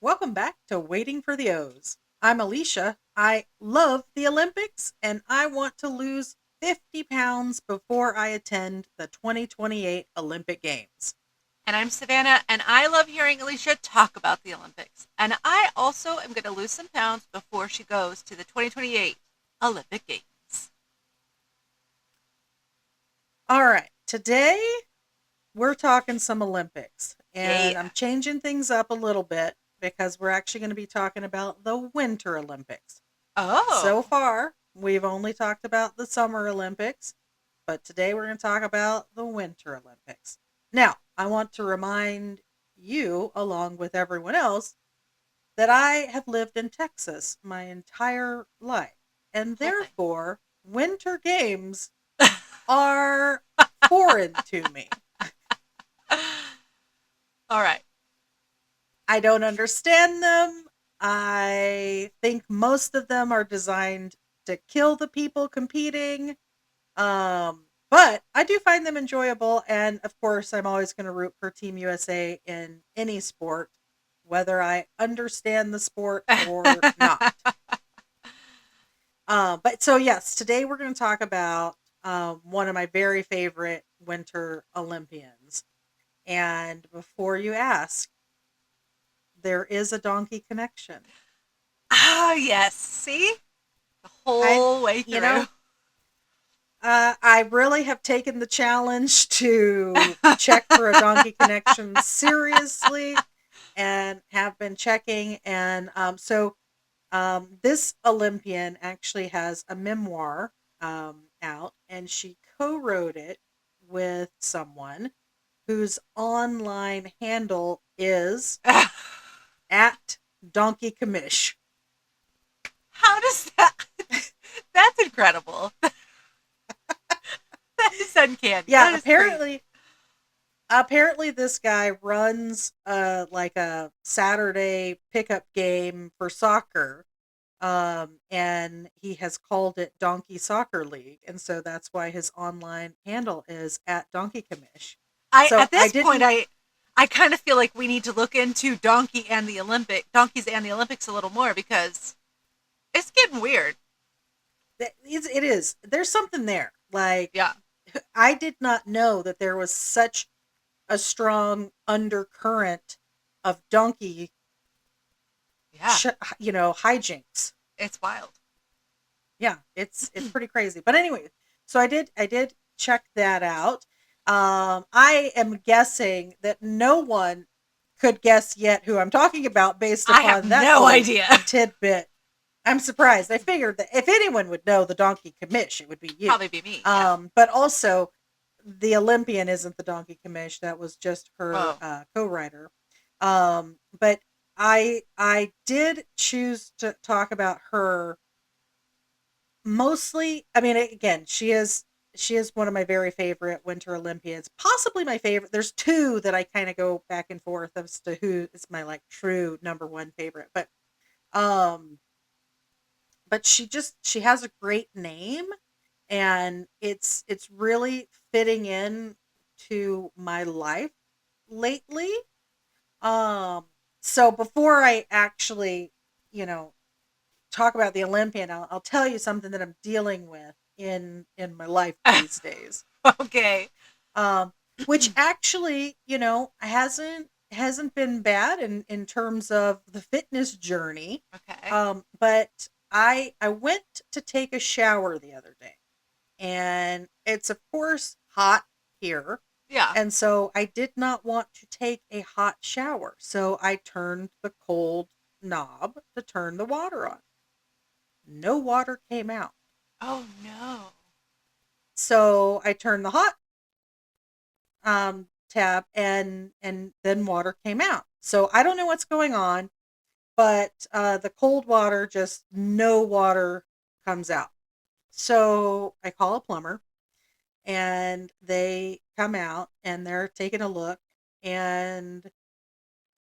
Welcome back to Waiting for the O's. I'm Alicia. I love the Olympics and I want to lose 50 pounds before I attend the 2028 Olympic Games. And I'm Savannah, and I love hearing Alicia talk about the Olympics. And I also am going to lose some pounds before she goes to the 2028 Olympic Games. All right, today we're talking some Olympics and I'm Yeah. changing things up a little bit because we're actually going to be talking about the Winter Olympics. So Oh, far, we've only talked about the Summer Olympics, but today we're going to talk about the Winter Olympics. Now, I want to remind you, along with everyone else, that I have lived in Texas my entire life, and whole thing. therefore, winter games are foreign to me. All right. I don't understand them. I think most of them are designed to kill the people competing. But I do find them enjoyable, and of course, I'm always going to root for Team USA in any sport, whether I understand the sport or not. But so yes, today we're going to talk about one of my very favorite Winter Olympians. And before you ask, there is a donkey connection. Ah, yes. See? The I, whole way you through. know, I really have taken the challenge to check for a donkey connection seriously and have been checking. And this Olympian actually has a memoir out, and she co wrote it with someone whose online handle is at Donkey Commish. How does that? That's incredible. That is uncanny. Yeah, That is crazy. apparently this guy runs like a Saturday pickup game for soccer, and he has called it Donkey Soccer League, and so that's why his online handle is at Donkey Commish. I So at I this point didn't. I kind of feel like we need to look into donkeys and the Olympics a little more because it's getting weird. It is. There's something there. Like, Yeah. I did not know that there was such a strong undercurrent of donkey, Yeah. hijinks. It's wild. Yeah, it's pretty crazy. But anyway, so I did check that out. I am guessing that no one could guess yet who I'm talking about based I have upon that no little idea. tidbit. I'm surprised. I figured that if anyone would know the Donkey Commish, it would be you. Probably be me. Yeah. But also, the Olympian isn't the Donkey Commish. That was just her Whoa. co-writer. But I did choose to talk about her mostly. I mean, again, she is one of my very favorite Winter Olympians, possibly my favorite. There's two that I kind of go back and forth as to who is my like true number one favorite, um but she has a great name, and it's really fitting in to my life lately. um so before I actually, you know talk about the Olympian, I'll tell you something that I'm dealing with in my life these days. Okay. Um, which actually, hasn't been bad in terms of the fitness journey. Okay. But I went to take a shower the other day, and it's of course hot here. Yeah. And so I did not want to take a hot shower. So I turned the cold knob to turn the water on. No water came out. Oh no. So I turned the hot tab, and then water came out. So I don't know what's going on, but the cold water, just no water comes out. So I call a plumber, and they come out and they're taking a look, and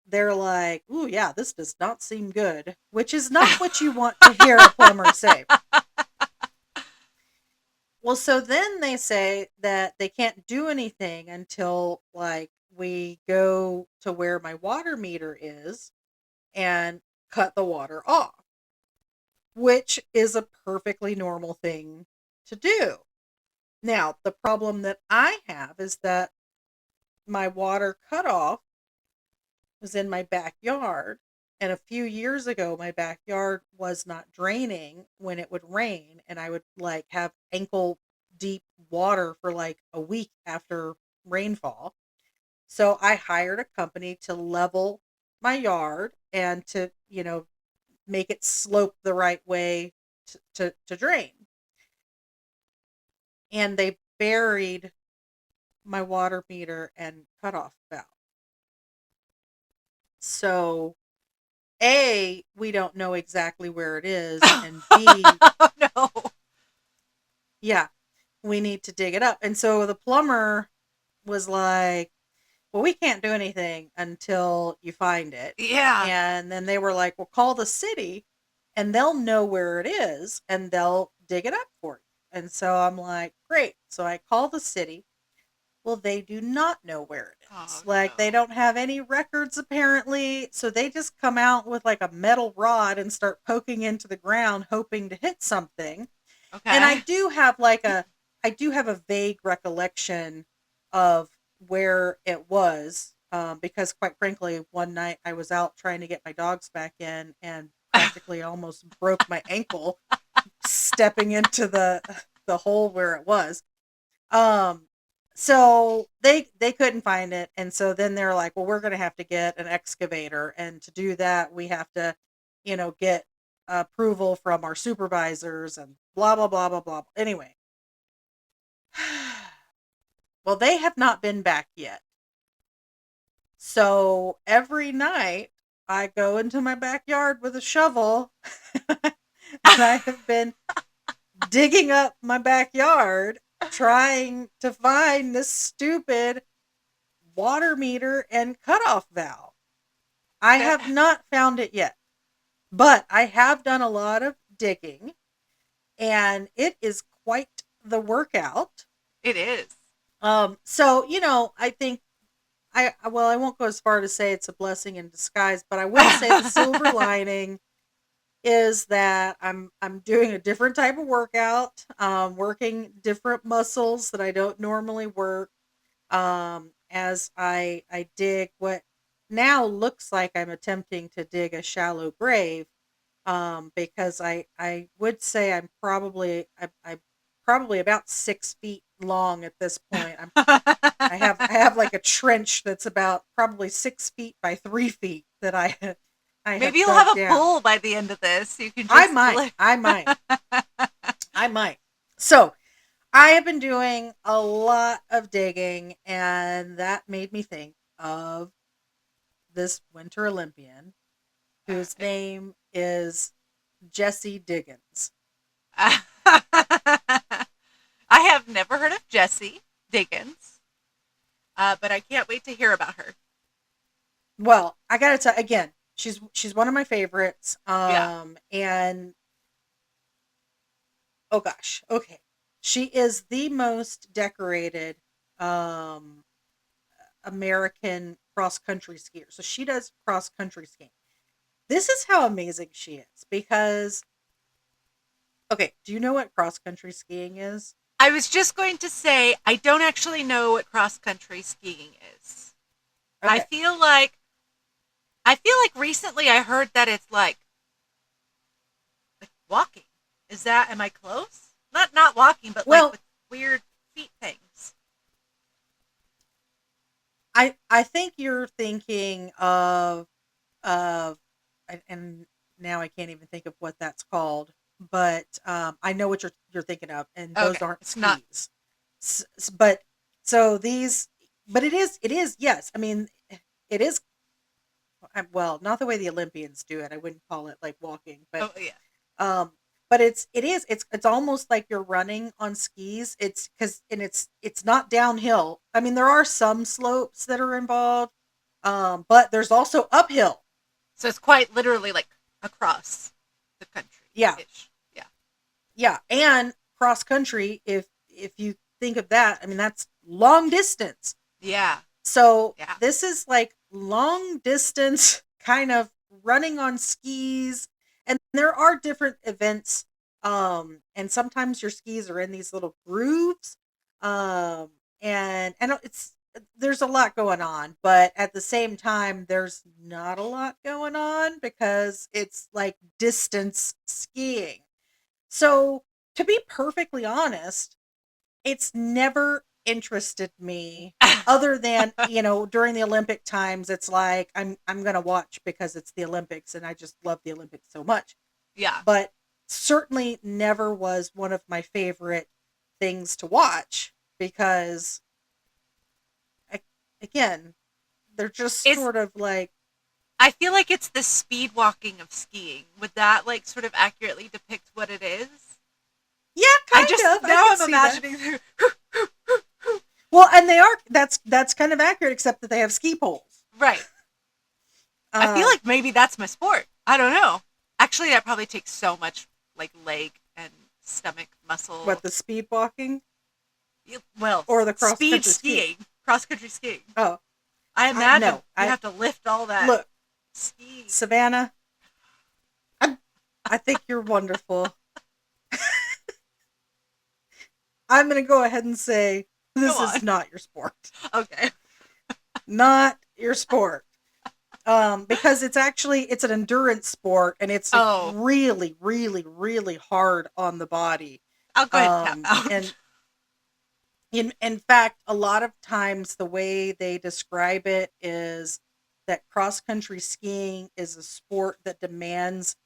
they're like, "Ooh, yeah, this does not seem good," which is not what you want to hear a plumber say. Well, so then they say that they can't do anything until like we go to where my water meter is, and cut the water off, which is a perfectly normal thing to do. Now, the problem that I have is that my water cutoff was in my backyard. And a few years ago, my backyard was not draining when it would rain. And I would like have ankle deep water for like a week after rainfall. So I hired a company to level my yard and to, make it slope the right way to drain. And they buried my water meter and cutoff valve. So A, we don't know exactly where it is, and B, no. yeah, we need to dig it up. And so the plumber was like, well, we can't do anything until you find it. Yeah. And then they were like, well, call the city and they'll know where it is and they'll dig it up for you. And so I'm like, great. So I call the city. Well, they do not know where it is. Oh, They no. don't have any records apparently. So they just come out with like a metal rod and start poking into the ground, hoping to hit something. And I Okay. do have a vague recollection of where it was, because quite frankly, one night I was out trying to get my dogs back in and practically almost broke my ankle stepping into the hole where it was. So they couldn't find it, and so then they're like, well, we're going to have to get an excavator, and to do that we have to, get approval from our supervisors and blah blah blah blah blah. Anyway, well, they have not been back yet. So every night I go into my backyard with a shovel and I have been digging up my backyard trying to find this stupid water meter and cutoff valve. I have not found it yet, but I have done a lot of digging and it is quite the workout. It is. So, I think I won't go as far to say it's a blessing in disguise, but I will say the silver lining is that I'm doing a different type of workout, working different muscles that I don't normally work, as I dig what now looks like I'm attempting to dig a shallow grave, because I would say I'm probably about 6 feet long at this point. I have like a trench that's about probably 6 feet by 3 feet that I have Maybe you'll dug have a down. pool by the end of this. You can just I might. So I have been doing a lot of digging, and that made me think of this Winter Olympian whose name is Jessie Diggins. I have never heard of Jessie Diggins, but I can't wait to hear about her. Well, I gotta tell again, she's one of my favorites. Yeah. And oh gosh, okay, she is the most decorated um American cross country skier. So she does cross country skiing. This is how amazing she is because, okay, do you know what cross country skiing is? I was just going to say, I don't actually know what cross country skiing is. I Okay. feel like recently I heard that it's like walking. Am I close? Not walking, but like Well, with weird feet things. I think you're thinking of and now I can't even think of what that's called, but I know what you're thinking of, and those Okay, aren't it's not. skis. But so these, but it is yes. I mean, it is well, not the way the Olympians do it. I wouldn't call it like walking, but Oh yeah. um, but it's almost like you're running on skis. It's because and it's not downhill. I mean, there are some slopes that are involved, but there's also uphill. So it's quite literally like across the country Yeah, ish. Yeah. yeah, and cross country. If you think of that, I mean that's long distance. Yeah. So Yeah. this is like long distance kind of running on skis, and there are different events, and sometimes your skis are in these little grooves, and it's there's a lot going on, but at the same time, there's not a lot going on because it's like distance skiing. So, to be perfectly honest, it's never interested me other than, during the Olympic times, it's like I'm going to watch because it's the Olympics and I just love the Olympics so much. Yeah. But certainly never was one of my favorite things to watch because I, again, they're just It's sort of like, I feel like it's the speed walking of skiing. Would that like sort of accurately depict what it is? yeah, I kind just of. I now can I'm see that. imagining Well, and they are that's kind of accurate except that they have ski poles. right. I feel Um like maybe that's my sport. I don't know. Actually, that probably takes so much like leg and stomach muscle. what, the speed walking Well, or the cross speed country skiing? skiing, cross country skiing. Oh, I I imagine no. you I have to lift all that look, ski. Savannah, I think you're wonderful. I'm going to go ahead and say Go this on. is not your sport. Okay. Not your sport. Because it's an endurance sport and it's like Oh, really, really, really hard on the body. I'll go ahead and tap And out. in fact, a lot of times the way they describe it is that cross country skiing is a sport that demands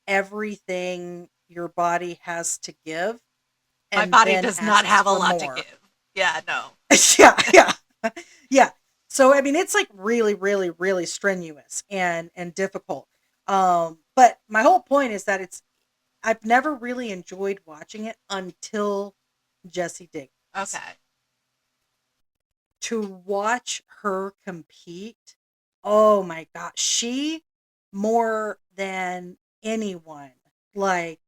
everything your body has to give My and body then does not asks have a for lot to more. give. Yeah, no. Yeah, yeah. Yeah. So I mean it's like really, really, really strenuous and difficult. But my whole point is that I've never really enjoyed watching it until Jessie Diggins. Okay. To watch her compete, oh my gosh, she more than anyone, like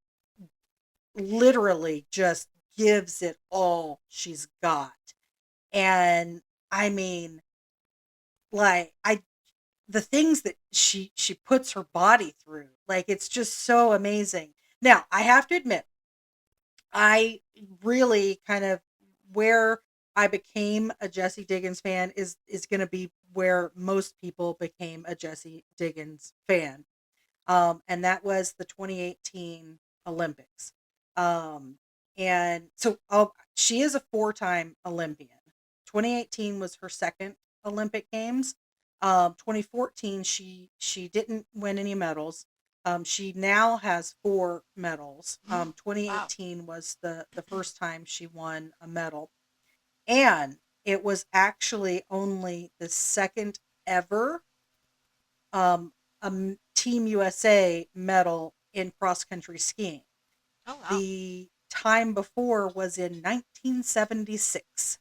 literally just gives it all she's got. And I mean, like the things that she puts her body through, like it's just so amazing. Now, I have to admit, I really kind of where I became a Jessie Diggins fan is going to be where most people became a Jessie Diggins fan. And that was the 2018 Olympics. Um, and so she is a four-time Olympian. 2018 was her second Olympic Games. 2014 she didn't win any medals. She now has four medals. Wow. 2018 was the first time she won a medal, and it was actually only the second ever um, Team USA medal in cross country skiing. Oh, wow. The time before was in 1976.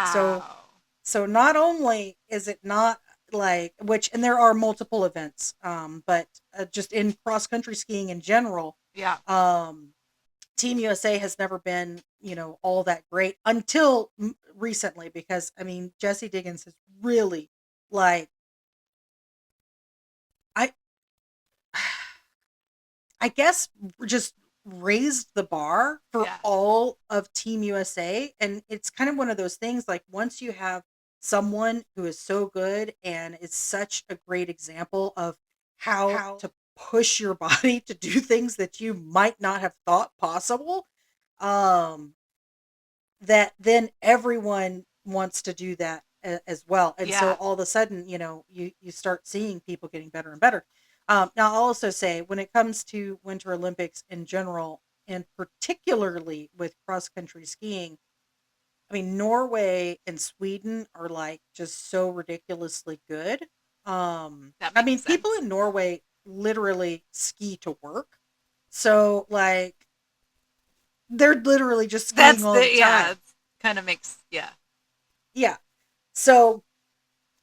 So Wow. so not only is it not like which and there are multiple events, but just in cross country skiing in general, Yeah. um, Team USA has never been, all that great until recently because I mean Jessie Diggins has really like I I guess just raised the bar for Yeah. all of Team USA. And it's kind of one of those things like once you have someone who is so good and is such a great example of how to push your body to do things that you might not have thought possible, um, that then everyone wants to do that as well. And so Yeah. all of a sudden, you start seeing people getting better and better. Now, I'll also say when it comes to Winter Olympics in general, and particularly with cross country skiing, I mean, Norway and Sweden are like just so ridiculously good. That I makes mean, people sense. in Norway literally ski to work. So, like, they're literally just skiing That's all the the yeah. time. It's kind of makes yeah. Yeah.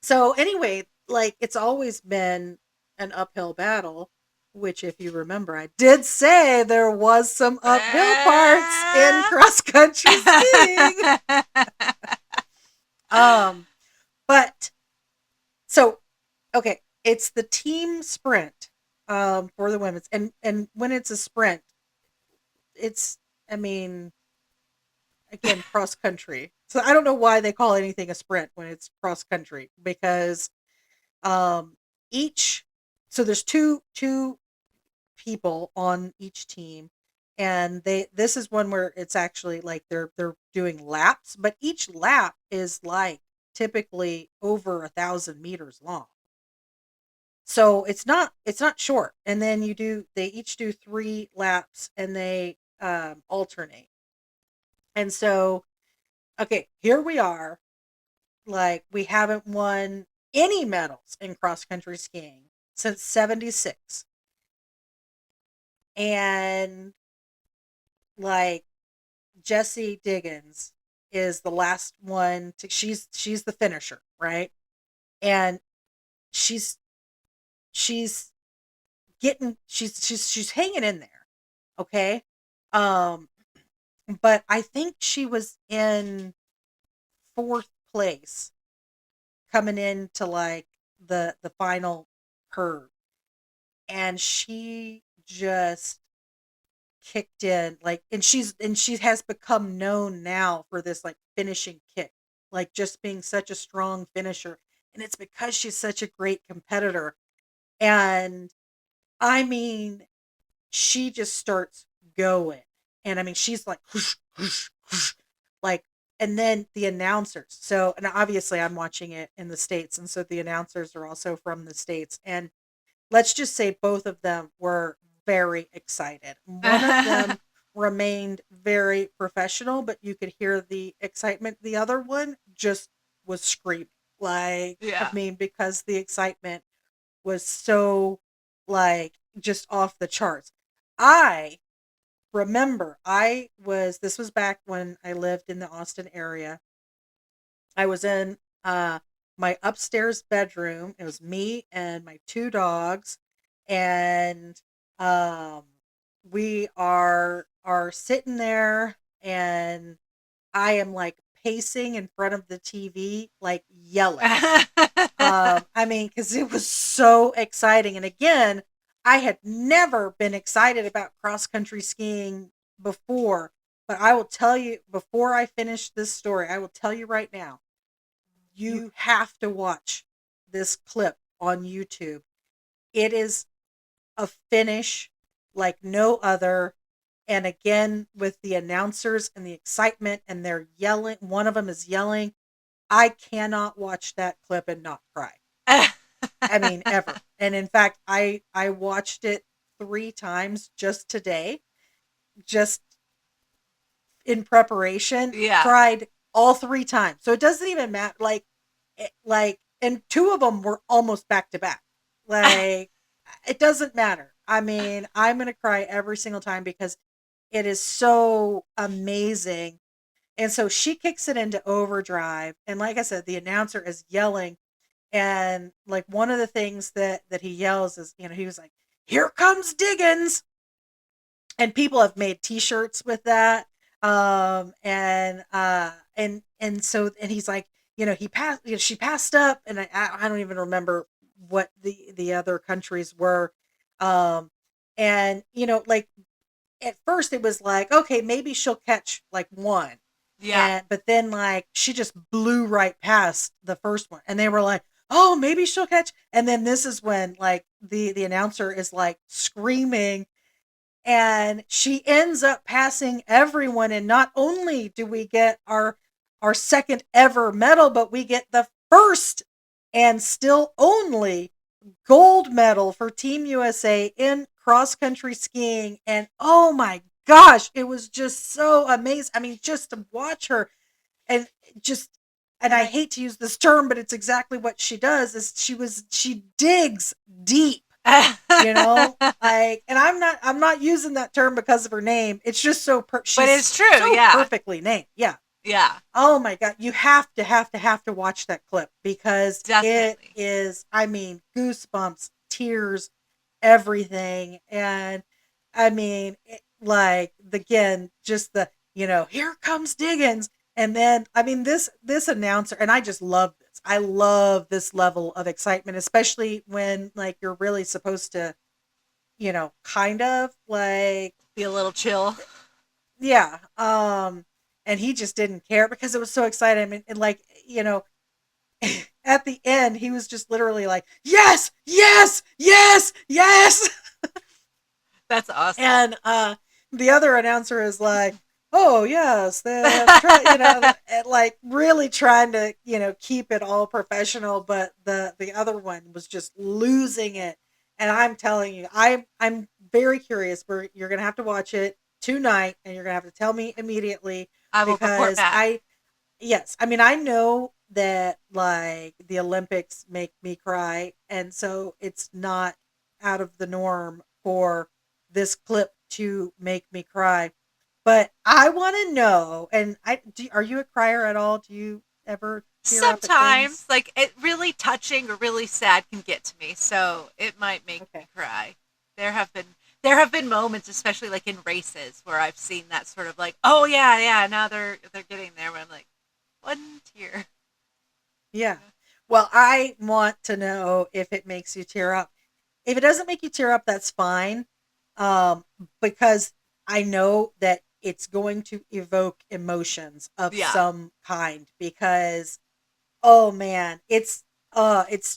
So anyway, like it's always been an uphill battle, which if you remember, I did say there was some uphill parts in cross country skiing. Um, but so okay, It's the team sprint for the women's, and when it's a sprint, it's, I mean, again, cross country. So I don't know why they call anything a sprint when it's cross country, because um each, so there's two people on each team, and they, this is one where it's actually like they're doing laps, but each lap is like typically over 1,000 meters long. So it's not short. And then they each do 3 laps, and they alternate. And so, okay, here we are, like we haven't won any medals in cross country skiing since 76. And like Jessie Diggins is the last one to, she's the finisher, right? And she's she's she's hanging in there. Okay. Um but I think she was in fourth place coming into like the final curve, and she just kicked in, like, and she has become known now for this like finishing kick, like just being such a strong finisher, and it's because she's such a great competitor. And I mean, she just starts going, and I mean, she's like whoosh, whoosh, whoosh, like, and then the announcers, so, and obviously I'm watching it in the States, and so the announcers are also from the States, and let's just say both of them were very excited. One of them remained very professional, but you could hear the excitement. The other one just was screaming. Like, I Yeah. mean, because the excitement was so, like, just off the charts. I remember this was back when I lived in the Austin area. I was in my upstairs bedroom. It was me and my 2 dogs, and um, we are sitting there, and I am like pacing in front of the TV, like yelling. I mean, because it was so exciting, and again, I had never been excited about cross country skiing before. But I will tell you, before I finish this story, I will tell you right now, you have to watch this clip on YouTube. It is a finish like no other. And again, with the announcers and the excitement, and they're yelling, one of them is yelling. I cannot watch that clip and not cry. I mean, ever. And in fact, I watched it 3 times just today, just in preparation, Yeah. cried all 3 times. So it doesn't even matter. Like, and 2 of them were almost back to back. Like, it doesn't matter. I mean, I'm gonna cry every single time because it is so amazing. And so she kicks it into overdrive, and like I said, the announcer is yelling, and like one of the things that he yells is, he was like, "Here comes Diggins," and people have made T-shirts with that. And so, and he's like, he passed, she passed up, and I don't even remember what the other countries were. Um, and like at first it was like, okay, maybe she'll catch like one, Yeah. and but then like she just blew right past the first one, and they were like, oh, maybe she'll catch. And then this is when like the announcer is like screaming, and she ends up passing everyone, and not only do we get our second ever medal, but we get the first and still only gold medal for Team USA in cross country skiing. And oh my gosh, it was just so amazing. I mean, just to watch her, and just, and I hate to use this term, but it's exactly what she does, is she digs deep, like, and I'm not using that term because of her name. It's just But she's it's true. so Yeah. perfectly named. Yeah. Yeah. Oh my god, you have to watch that clip, because it Definitely. is, I mean, goosebumps, tears, everything. And I mean, like, again, just the, here comes Diggins. And then, I mean, this announcer, and I just love this. I love this level of excitement, especially when like you're really supposed to, kind of like, Be a little chill. yeah. And he just didn't care because it was so exciting. And like, at the end, he was just literally like, yes, yes, yes, yes. That's awesome. And the other announcer is like, "Oh yes, the and like really trying to keep it all professional, but the other one was just losing it. And I'm telling you, I'm very curious. You're gonna have to watch it tonight, and you're gonna have to tell me immediately I will report because back. yes, I mean I know that like the Olympics make me cry, and so it's not out of the norm for this clip to make me cry. But I want to know, and are you a crier at all? Do you ever tear up at Sometimes, things? like, it really touching or really sad can get to me, so it might make me Okay. cry. There have been there have been moments, especially like in races, where I've seen that sort of like, oh yeah, yeah, now they're getting there. Where I'm like, one tear. Yeah. Well, I want to know if it makes you tear up. If it doesn't make you tear up, that's fine. Um, because I know that it's going to evoke emotions of Yeah, some kind because oh man, it's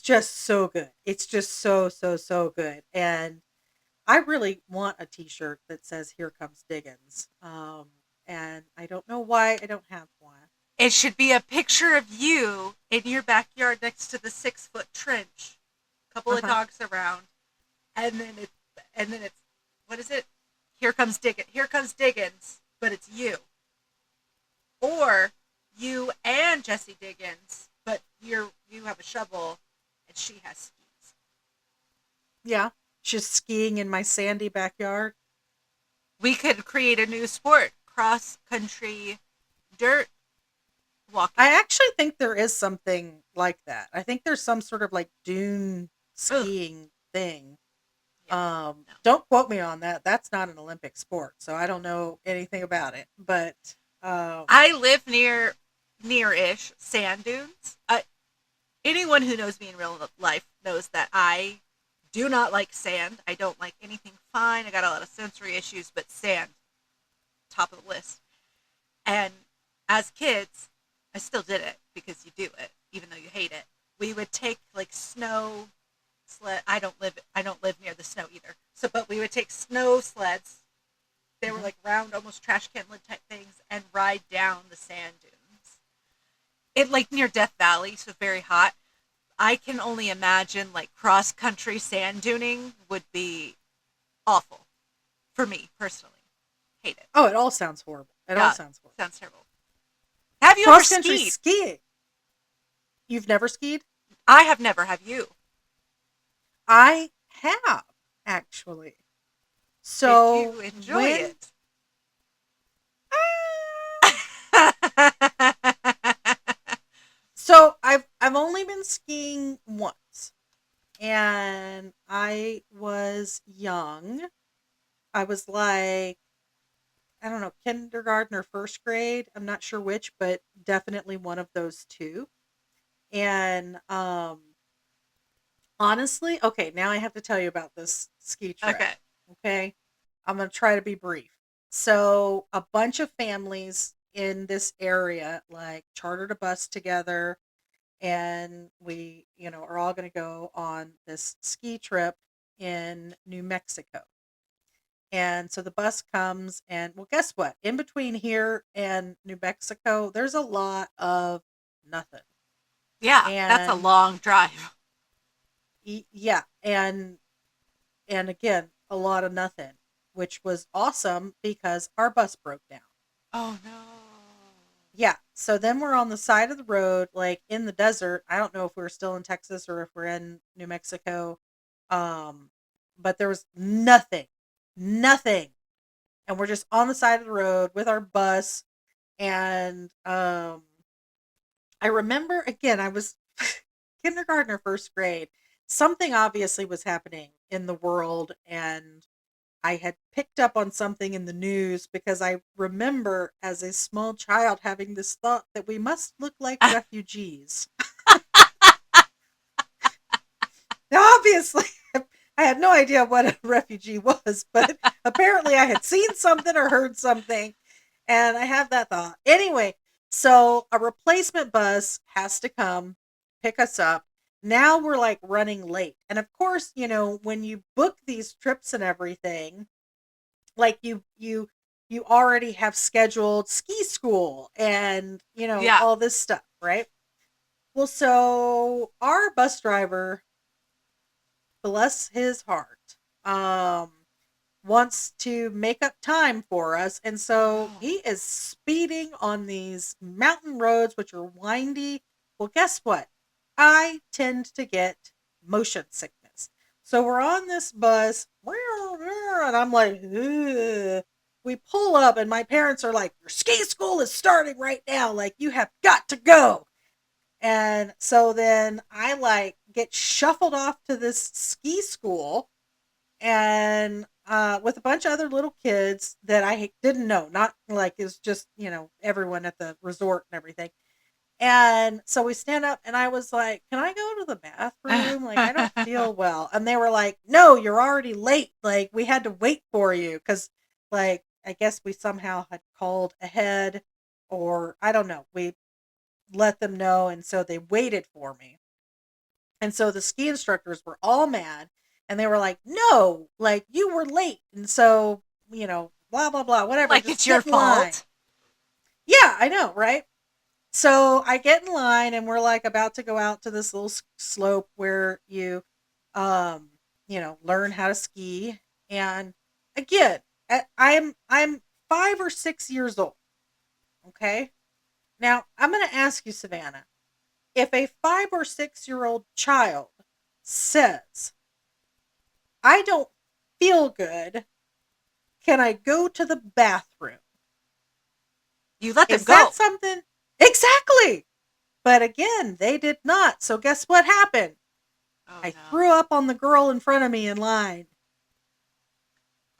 just so good. It's just so so so good. And I really want a t-shirt that says here comes Diggins. And I don't know why I don't have one. it should be a picture of you in your backyard next to the 6 foot trench, couple of Uh-huh. dogs around, and then it's what is it? Here comes Diggins, but it's you. Or you and Jessie Diggins, but you have a shovel and she has skis. Yeah. Just skiing in my sandy backyard. We could create a new sport, cross country dirt walking. I actually think there is something like that. I think there's some sort of like dune Ugh, skiing thing. yeah, no. Don't quote me on that. That's not an Olympic sport, so I don't know anything about it. But um, I live near-ish sand dunes. Anyone who knows me in real life knows that I do not like sand. I don't like anything fine. I got a lot of sensory issues, but sand, top of the list. And as kids, I still did it because you do it, even though you hate it. We would take like snow sled. I don't live near the snow either. So, but we would take snow sleds. They were mhm. like round, almost trash can lid type things, and ride down the sand dunes. It like near Death Valley, so very hot. I can only imagine like cross country sand duning would be awful for me personally. Hate it. Oh, it all sounds horrible. It all Yeah, sounds horrible. sounds terrible. Have you ever Cross country skied? skiing. You've never skied? I have never. Have you? I have actually. Did So you enjoy when it? so I've only been skiing once, and I was young. I was like, I don't know, kindergarten or first grade. I'm not sure which, but definitely one of those two. And honestly, okay, now I have to tell you about this ski trip. Okay. Okay. I'm going to try to be brief. So, a bunch of families in this area like chartered a bus together, and we, are all going to go on this ski trip in New Mexico. And so the bus comes, and well, guess what? In between here and New Mexico, there's a lot of nothing. Yeah, that's a And long drive. yeah, and again, a lot of nothing, which was awesome because our bus broke down. Oh no. Yeah, so then we're on the side of the road, like in the desert. I don't know if we're still in Texas or if we're in New Mexico. Um, but there was nothing, nothing, and we're just on the side of the road with our bus. And I remember again, I was kindergarten or first grade. Something obviously was happening in the world, and I had picked up on something in the news because I remember as a small child having this thought that we must look like refugees. Obviously, I had no idea what a refugee was, but apparently I had seen something or heard something, and I have that thought. Anyway, so a replacement bus has to come pick us up. Now we're like running late. And of course, when you book these trips and everything, like you already have scheduled ski school and, Yeah. all this stuff, right? Well, so our bus driver, bless his heart, wants to make up time for us. And so Oh. he is speeding on these mountain roads, which are windy. Well, guess what? I tend to get motion sickness. So we're on this bus, and I'm like, ugh. We pull up, and my parents are like, your ski school is starting right now. Like, you have got to go. And so then I like get shuffled off to this ski school and with a bunch of other little kids that I didn't know, not like it's just, everyone at the resort and everything. And so we stand up and I was like, can I go to the bathroom? Like, I don't feel well. And they were like, no, you're already late. Like, we had to wait for you because, like, I guess we somehow had called ahead or I don't know. We let them know. And so they waited for me. And so the ski instructors were all mad and they were like, no, like you were late. And so, blah, blah, blah, whatever, Like just it's your get in line. fault. Yeah, I know, right? So I get in line and we're like about to go out to this little slope where um, learn how to ski. And again, I'm 5 or 6 years old. Okay. Now I'm going to ask you, Savannah, if a 5 or 6 year old child says, I don't feel good. Can I go to the bathroom? You let them Is that go. something? Exactly. But again, they did not. So guess what happened? Oh I no. threw up on the girl in front of me in line.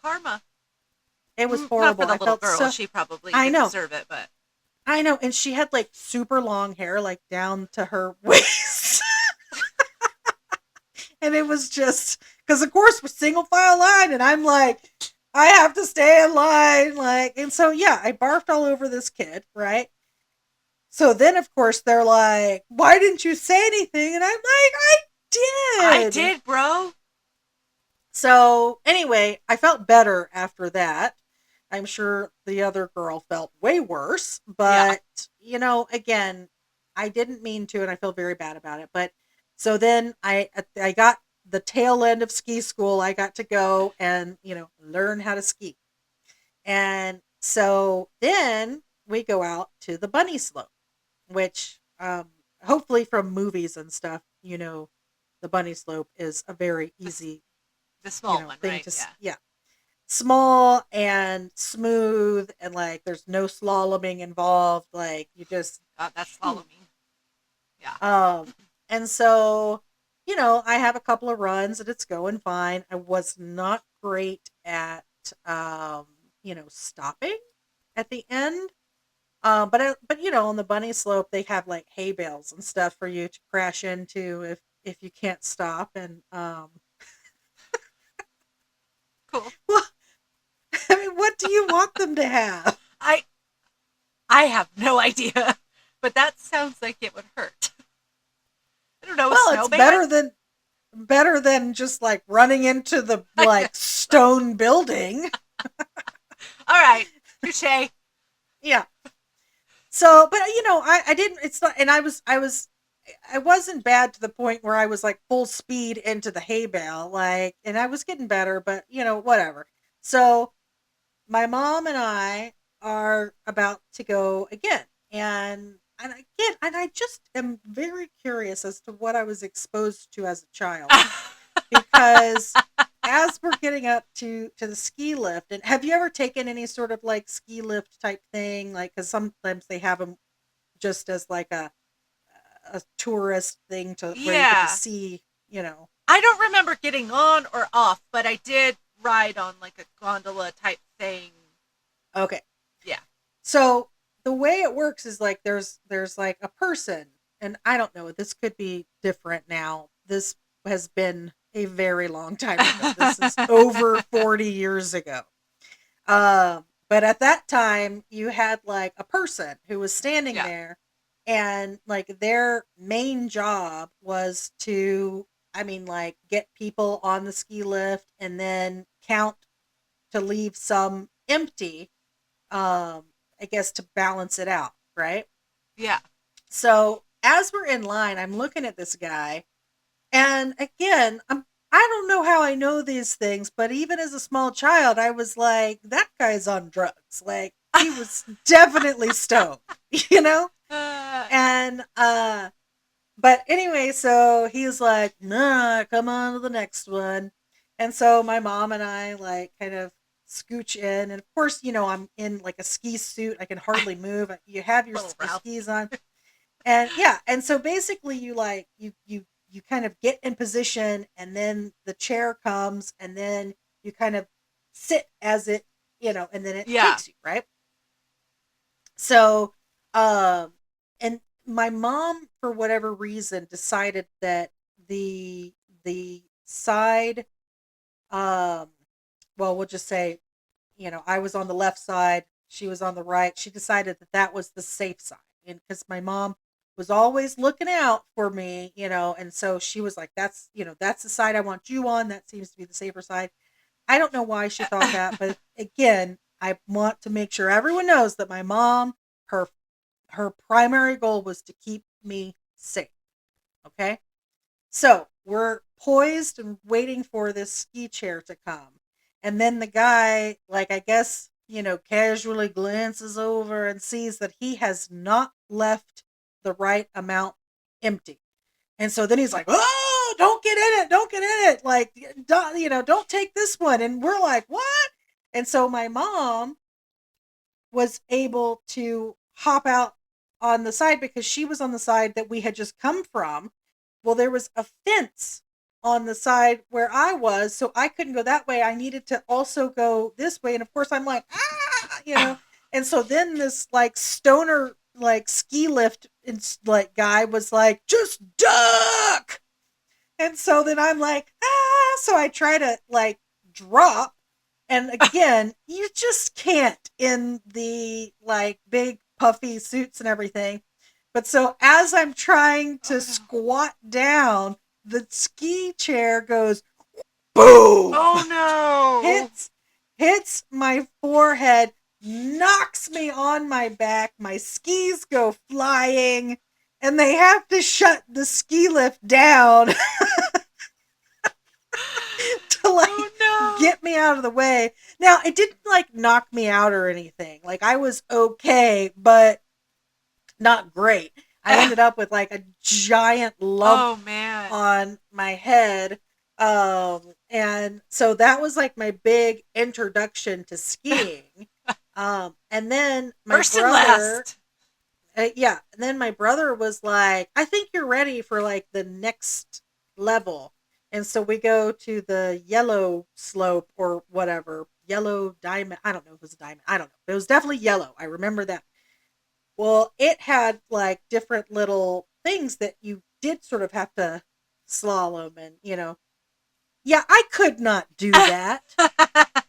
Karma. It was Not horrible. for the I little felt girl. so. She probably I didn't know. deserve it, but I know. And she had like super long hair, like down to her waist. And it was just because, of course, we're single file line. And I'm like, I have to stay in line. And so, yeah, I barfed all over this kid, right? So then, of course, they're like, why didn't you say anything? And I'm like, I I did. did, bro. So anyway, I felt better after that. I'm sure the other girl felt way worse, Yeah. but again, I didn't mean to, and I feel very bad about it. But so then I got the tail end of ski school. I got to go and learn how to ski, and so then we go out to the bunny slope, which hopefully from movies and stuff, the bunny slope is a very The, easy the small one, thing right? to Yeah. yeah, small and smooth and like there's no slaloming involved, like you just God, that's shoot. Halloween. Yeah. um and so I have a couple of runs and it's going fine. I was not great at um stopping at the end. But on the bunny slope they have like hay bales and stuff for you to crash into if you can't stop. And Cool. well, I mean, what do you want them to have? I I have no idea, but that sounds like it would hurt. I don't know, a Well, it's snowman? better than just like running into the I like guess so. stone building. All right, touche. Yeah. So, but I didn't. It's not, and I wasn't bad to the point where I was like full speed into the hay bale, and I was getting better, but whatever. So my mom and I are about to go again, and I just am very curious as to what I was exposed to as a child because as we're getting up to the ski lift, and have you ever taken any sort of like ski lift type thing, like because sometimes they have them just as like a tourist thing to where you get to Yeah. see, I don't remember getting on or off, but I did ride on like a gondola type thing. okay. Yeah. So the way it works is like there's like a person, and I don't know, this could be different now. This has been a very long time ago. This is over 40 years ago. But at that time, you had like a person who was standing Yeah. there, and like their main job was to, I mean, like get people on the ski lift and then count to leave some empty, I guess to balance it out, right? Yeah. So as we're in line, I'm looking at this guy, and again, I don't know how I know these things, but even as a small child, I was like, that guy's on drugs. Like he was definitely stoned, you know? Uh, And but anyway, so he's like, nah, come on to the next one. And so my mom and I like kind of scooch in, and of course, I'm in like a ski suit. I can hardly move. You have your little your Ralph. skis on. And yeah, and so basically you like you kind of get in position, and then the chair comes, and then you kind of sit as it, and then it Yeah. takes you, right? So and my mom, for whatever reason, decided that the the side, um well, we'll just say, I was on the left side, she was on the right. She decided that that was the safe side. And because my mom was always looking out for me, and so she was like, that's the side I want you on. That seems to be the safer side. I don't know why she thought that, but again, I want to make sure everyone knows that my mom, her her primary goal was to keep me safe. Okay? So we're poised and waiting for this ski chair to come. And then the guy, like, I guess, casually glances over and sees that he has not left the right amount empty. And so then he's like, oh, don't get in it. Don't get in it. Like, don't take this one. And we're like, what? And so my mom was able to hop out on the side because she was on the side that we had just come from. Well, there was a fence on the side where I was, so I couldn't go that way. I needed to also go this way. And of course, I'm like, And so then this like stoner, like ski lift, like guy was like, just duck. And so then I'm like, ah. So I try to like drop. And again, you just can't in the like big puffy suits and everything. But so as I'm trying Oh to no. squat down, the ski chair goes boom, Oh no. hits hits my forehead, knocks me on my back. My skis go flying, and they have to shut the ski lift down to Oh like no. get me out of the way. Now, it didn't like knock me out or anything. Like I was okay, but not great. I ended up with like a giant lump Oh man. on my head. And so that was like my big introduction to skiing. And then my First and brother, last. yeah, and then my brother was like, I think you're ready for like the next level. And so we go to the yellow slope or whatever, yellow diamond. I don't know if it was a diamond. I don't know. But it was definitely yellow. I remember that. Well, it had like different little things that you did sort of have to slalom, and yeah, I could not do that.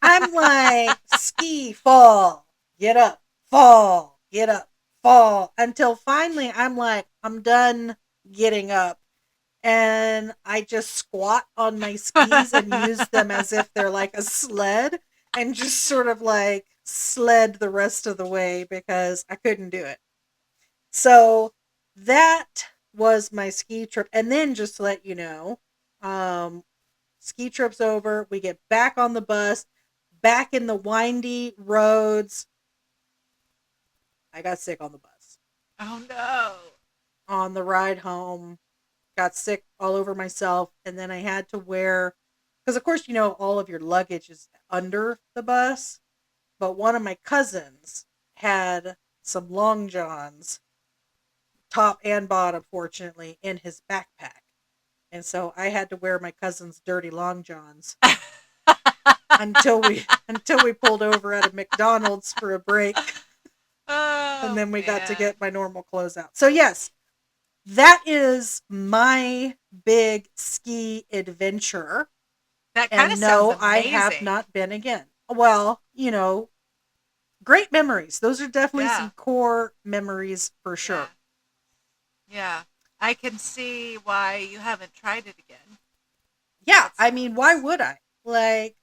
I'm like, ski, fall, get up, fall, get up, fall, until finally I'm like, I'm done getting up. And I just squat on my skis and use them as if they're like a sled, and just sort of like sled the rest of the way because I couldn't do it. So that was my ski trip. And then just to let you know, um, ski trip's over. We get back on the bus, back in the windy roads. I got sick on the bus. Oh no. On the ride home, got sick all over myself. And then I had to wear, because of course, all of your luggage is under the bus. But one of my cousins had some long johns, top and bottom, fortunately, in his backpack. And so I had to wear my cousin's dirty long johns until we pulled over at a McDonald's for a break, and Oh then we got to man. get my normal clothes out. So yes, that is my big ski adventure. That kind of And sounds no, I have amazing. not been again. Well, great memories. Those are definitely Yeah. some core memories for Yeah. sure. Yeah. I can see why you haven't tried it again. Yeah, That I mean, why sounds. would I? Like,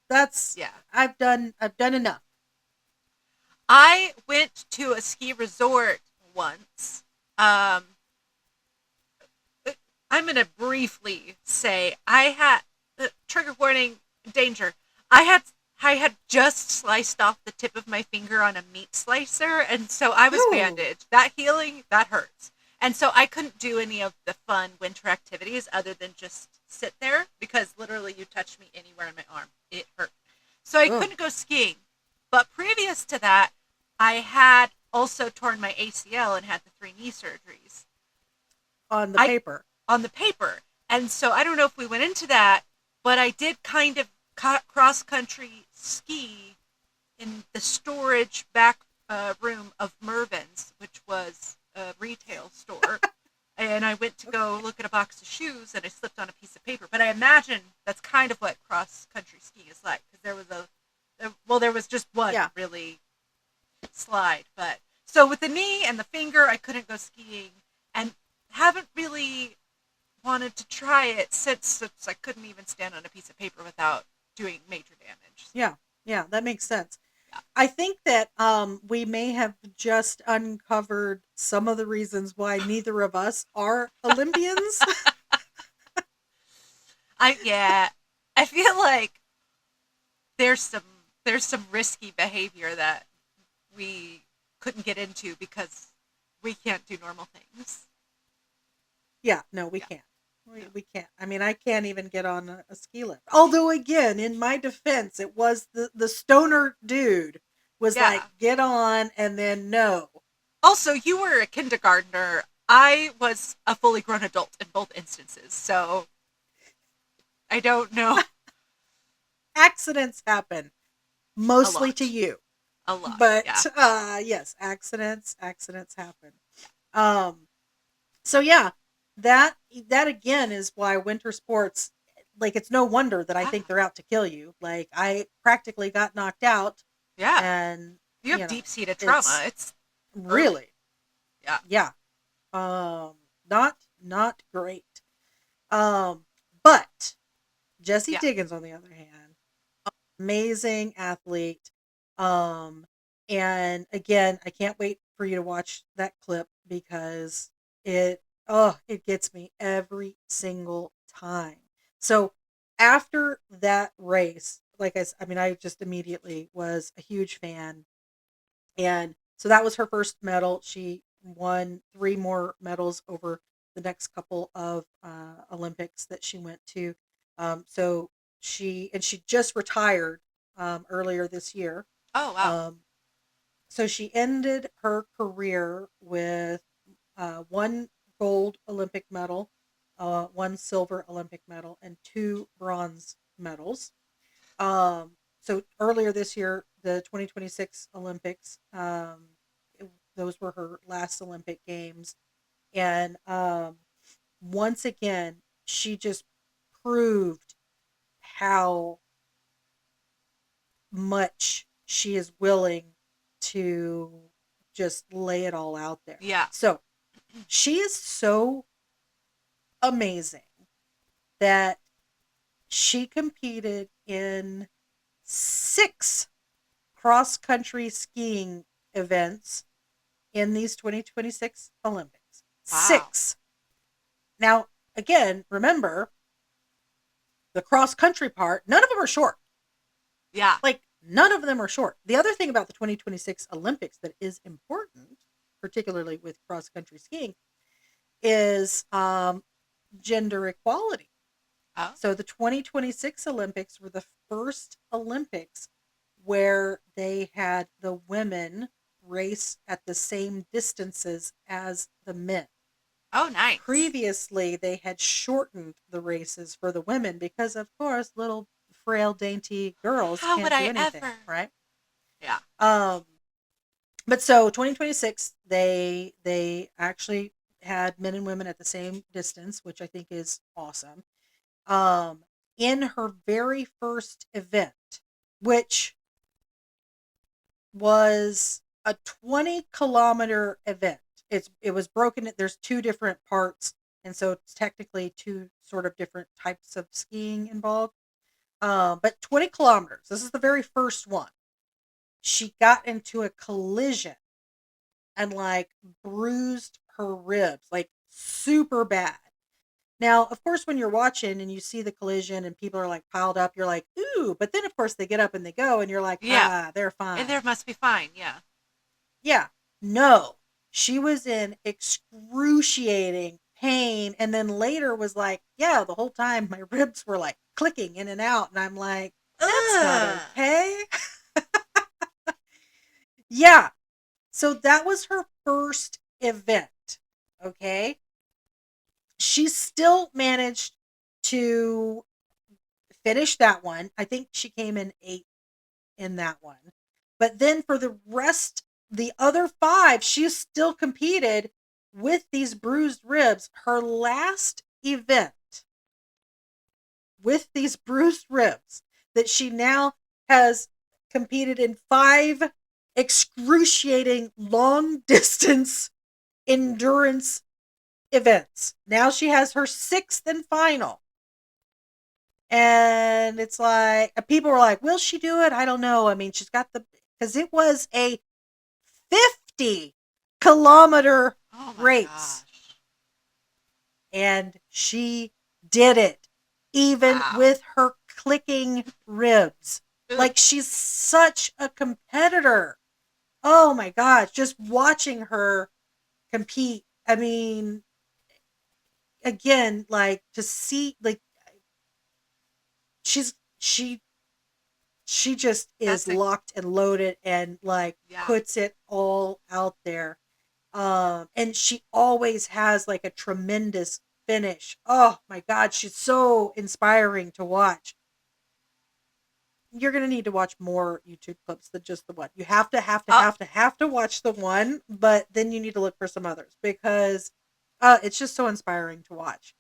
that's Yeah. I've done enough. I went to a ski resort once. Um, I'm going to briefly say I had trigger warning danger. I had I had just sliced off the tip of my finger on a meat slicer, and so I was Ooh. bandaged. That healing that hurts, and so I couldn't do any of the fun winter activities other than just sit there because literally you touch me anywhere in my arm, it hurt. So I Ugh. couldn't go skiing. But previous to that, I had also torn my ACL and had the 3 knee surgeries. On the I paper. on the paper. And so I don't know if we went into that, but I did kind of cross country ski in the storage back room of Mervin's, which was a retail store. And I went to go Okay. look at a box of shoes and I slipped on a piece of paper. But I imagine that's kind of what cross country skiing is like because there was just one Yeah. really slide. But so with the knee and the finger, I couldn't go skiing and haven't really wanted to try it since I couldn't even stand on a piece of paper without doing major damage. So, Yeah. Yeah, that makes sense. yeah. I think that we may have just uncovered some of the reasons why neither of us are Olympians. Yeah, I feel like there's some there's some risky behavior that we couldn't get into because we can't do normal things. Yeah, no, we Yeah. can't. No. We can't. I mean, I can't even get on a ski lift. Although, again, in my defense, it was the stoner dude was like, Yeah. get on, and then no. Also, you were a kindergartner. I was a fully grown adult in both instances, so I don't know Accidents happen, a mostly to lot. you. A lot. Yeah. But yes, accidents happen. Um, so yeah, that again is why winter sports, like, it's no wonder that I Yeah. think they're out to kill you. Like, I practically got knocked out, Yeah. and You have deep seated trauma. it's It's early. really, Yeah. yeah, um not great. Um but Jessie Yeah. Diggins, on the other hand, amazing athlete. Um, and again, I can't wait for you to watch that clip because it gets me every single time. So after that race, I mean, I just immediately was a huge fan, and so that was her first medal. She won 3 more medals over the next couple of Olympics that she went to. So she just retired earlier this year. Oh wow. Um, so she ended her career with 1 gold Olympic medal, 1 silver Olympic medal, and 2 bronze medals. So earlier this year, the 2026 Olympics, those were her last Olympic Games. And once again, she just proved how much she is willing to just lay it all out there. Yeah. So she is so amazing that she competed in 6 cross country skiing events in these 2026 Olympics. Wow. 6. Now, again, remember the cross country part, none of them are short. Yeah. Like, none of them are short. The other thing about the 2026 Olympics that is important, particularly with cross country skiing, is gender equality. Oh. So the 2026 Olympics were the first Olympics where they had the women race at the same distances as the men. Oh, nice. Previously, they had shortened the races for the women because, of course, little frail, dainty girls How would can't do I anything, ever? right? Yeah. Um, but so 2026, they actually had men and women at the same distance, which I think is awesome. Um, in her very first event, which was a 20-kilometer event. It was broken. There's two different parts, and so it's technically two sort of different types of skiing involved. But 20 kilometers. This is the very first one. She got into a collision and like bruised her ribs, like super bad. Now, of course, when you're watching and you see the collision and people are like piled up, you're like, ooh. But then, of course, they get up and they go, and you're like, Yeah. they're And fine. there must be fine. Yeah. Yeah. No, she was in excruciating pain. And then later was like, yeah, the whole time my ribs were like clicking in and out. And I'm like, that's not Ugh. okay. Yeah. So that was her first event. Okay. She still managed to finish that one. I think she came in 8th in that one. But then for the rest, the other 5, she still competed with these bruised ribs. Her last event with these bruised ribs that she now has competed in 5 excruciating long distance endurance events. Now she has her 6th and final. And it's like, people were like, will she do it? I don't know. I mean, she's got because it was a 50-kilometer Oh my race. gosh. And she did it, even Wow. with her clicking ribs. Ooh. Like, she's such a competitor. Oh my gosh, just watching her compete. I mean, again, like, to see, like, she just is locked and loaded and like puts it all out there. And she always has like a tremendous finish. Oh my God, she's so inspiring to watch. You're gonna need to watch more YouTube clips than just the one. You have to watch the one, but then you need to look for some others because it's just so inspiring to watch.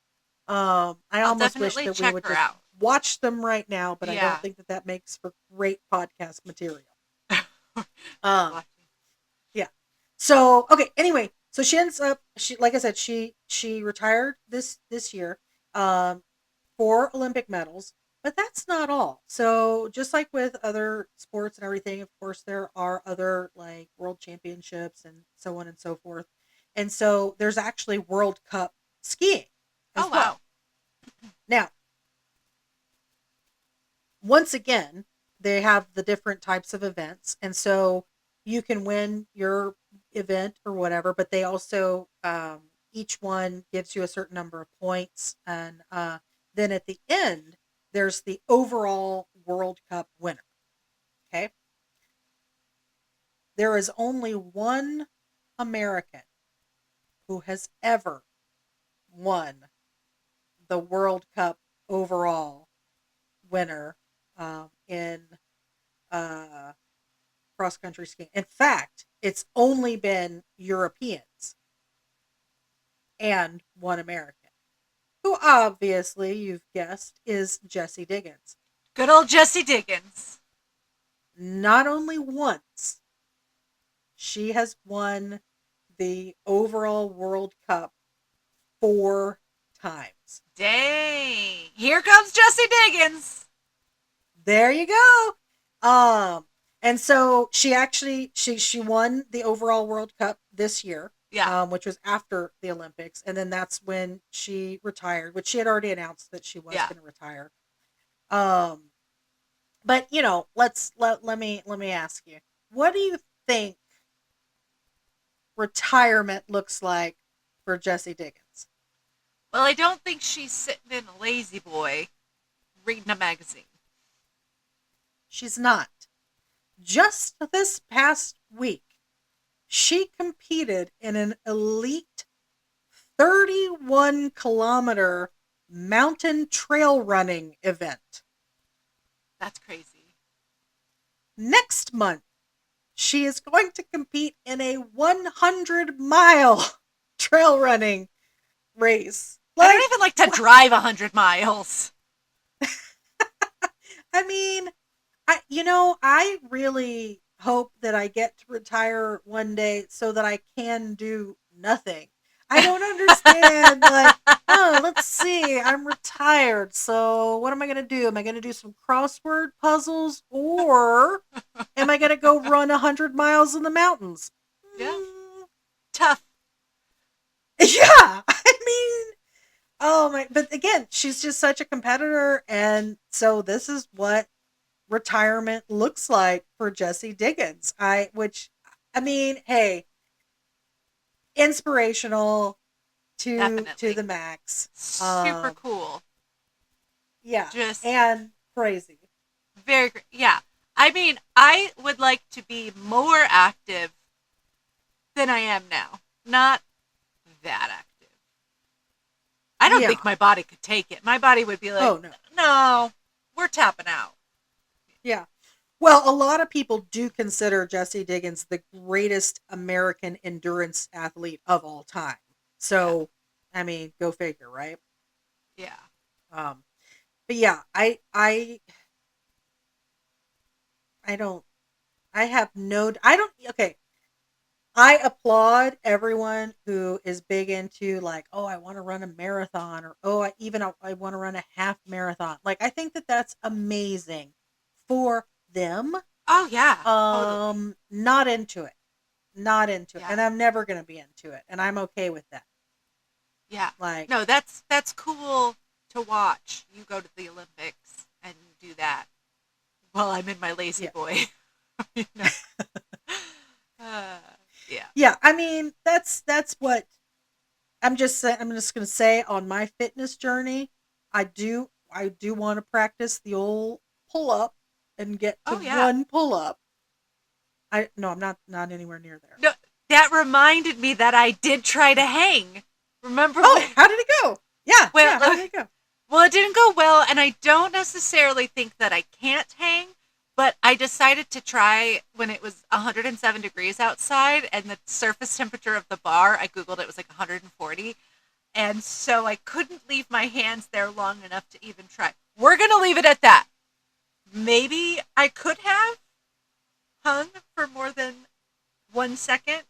I almost wish that we would just watch them right now, but I don't think that makes for great podcast material. Yeah. So okay. Anyway, so she ends up. Like I said, she retired this year, for Olympic medals. But that's not all. So just like with other sports and everything, of course there are other like world championships and so on and so forth. And so there's actually World Cup skiing as well. Now, once again, they have the different types of events, and so you can win your event or whatever, but they also each one gives you a certain number of points, and then at the end there's the overall World Cup winner. Okay, there is only one American who has ever won the World Cup overall winner in cross country skiing. In fact, it's only been Europeans and one American, who obviously you've guessed is Jessie Diggins. Good old Jessie Diggins. Not only once, she has won the overall World Cup 4 times. Dang. Here comes Jessie Diggins. There you go. And so she actually she won the overall World Cup this year. Yeah. Which was after the Olympics, and then that's when she retired, which she had already announced that she was going to retire. But you know, let me ask you, what do you think retirement looks like for Jessie Diggins? Well, I don't think she's sitting in a lazy boy reading a magazine. She's not. Just this past week, she competed in an elite 31-kilometer mountain trail running event. That's crazy. Next month, she is going to compete in a 100-mile trail running race. I don't Like, even like to drive 100 miles. I mean, I really hope that I get to retire one day so that I can do nothing. I don't understand. Like, oh, let's see. I'm retired. So what am I going to do? Am I going to do some crossword puzzles or am I going to go run 100 miles in the mountains? Yeah. Mm, Tough. yeah. I mean, oh my, but again, she's just such a competitor. And so this is what retirement looks like for Jessie Diggins. I mean, hey, inspirational to Definitely. the max. Super cool. Yeah, Just and crazy. very great. Yeah. I mean, I would like to be more active than I am now. Not that active. I don't think Yeah. my body could take it. My body would be like, Oh no. no, we're tapping out. Yeah. Well, a lot of people do consider Jessie Diggins the greatest American endurance athlete of all time. Yeah. So, I mean, go figure, right? Yeah. Um, but yeah, I don't I have no I don't okay. I applaud everyone who is big into like, oh, I want to run a marathon or oh, I want to run a half marathon. Like I think that that's amazing for them. Oh, yeah. Totally. Not into it. Not into it. Yeah. And I'm never going to be into it. And I'm okay with that. Yeah. Like, No, that's cool to watch. You go to the Olympics and do that while I'm in my lazy yeah. boy. you know? Uh, yeah. Yeah, I mean, that's what I'm just going to say on my fitness journey, I do want to practice the old pull up and get to Oh, yeah. one pull up. I no, I'm not anywhere near there. No, that reminded me that I did try to hang. Remember Oh, how did it go? Yeah, when yeah, how did it go? well, it didn't go well, and I don't necessarily think that I can't hang, but I decided to try when it was 107 degrees outside and the surface temperature of the bar, I Googled it was like 140. And so I couldn't leave my hands there long enough to even try. We're going to leave it at that. Maybe I could have hung for more than 1 second.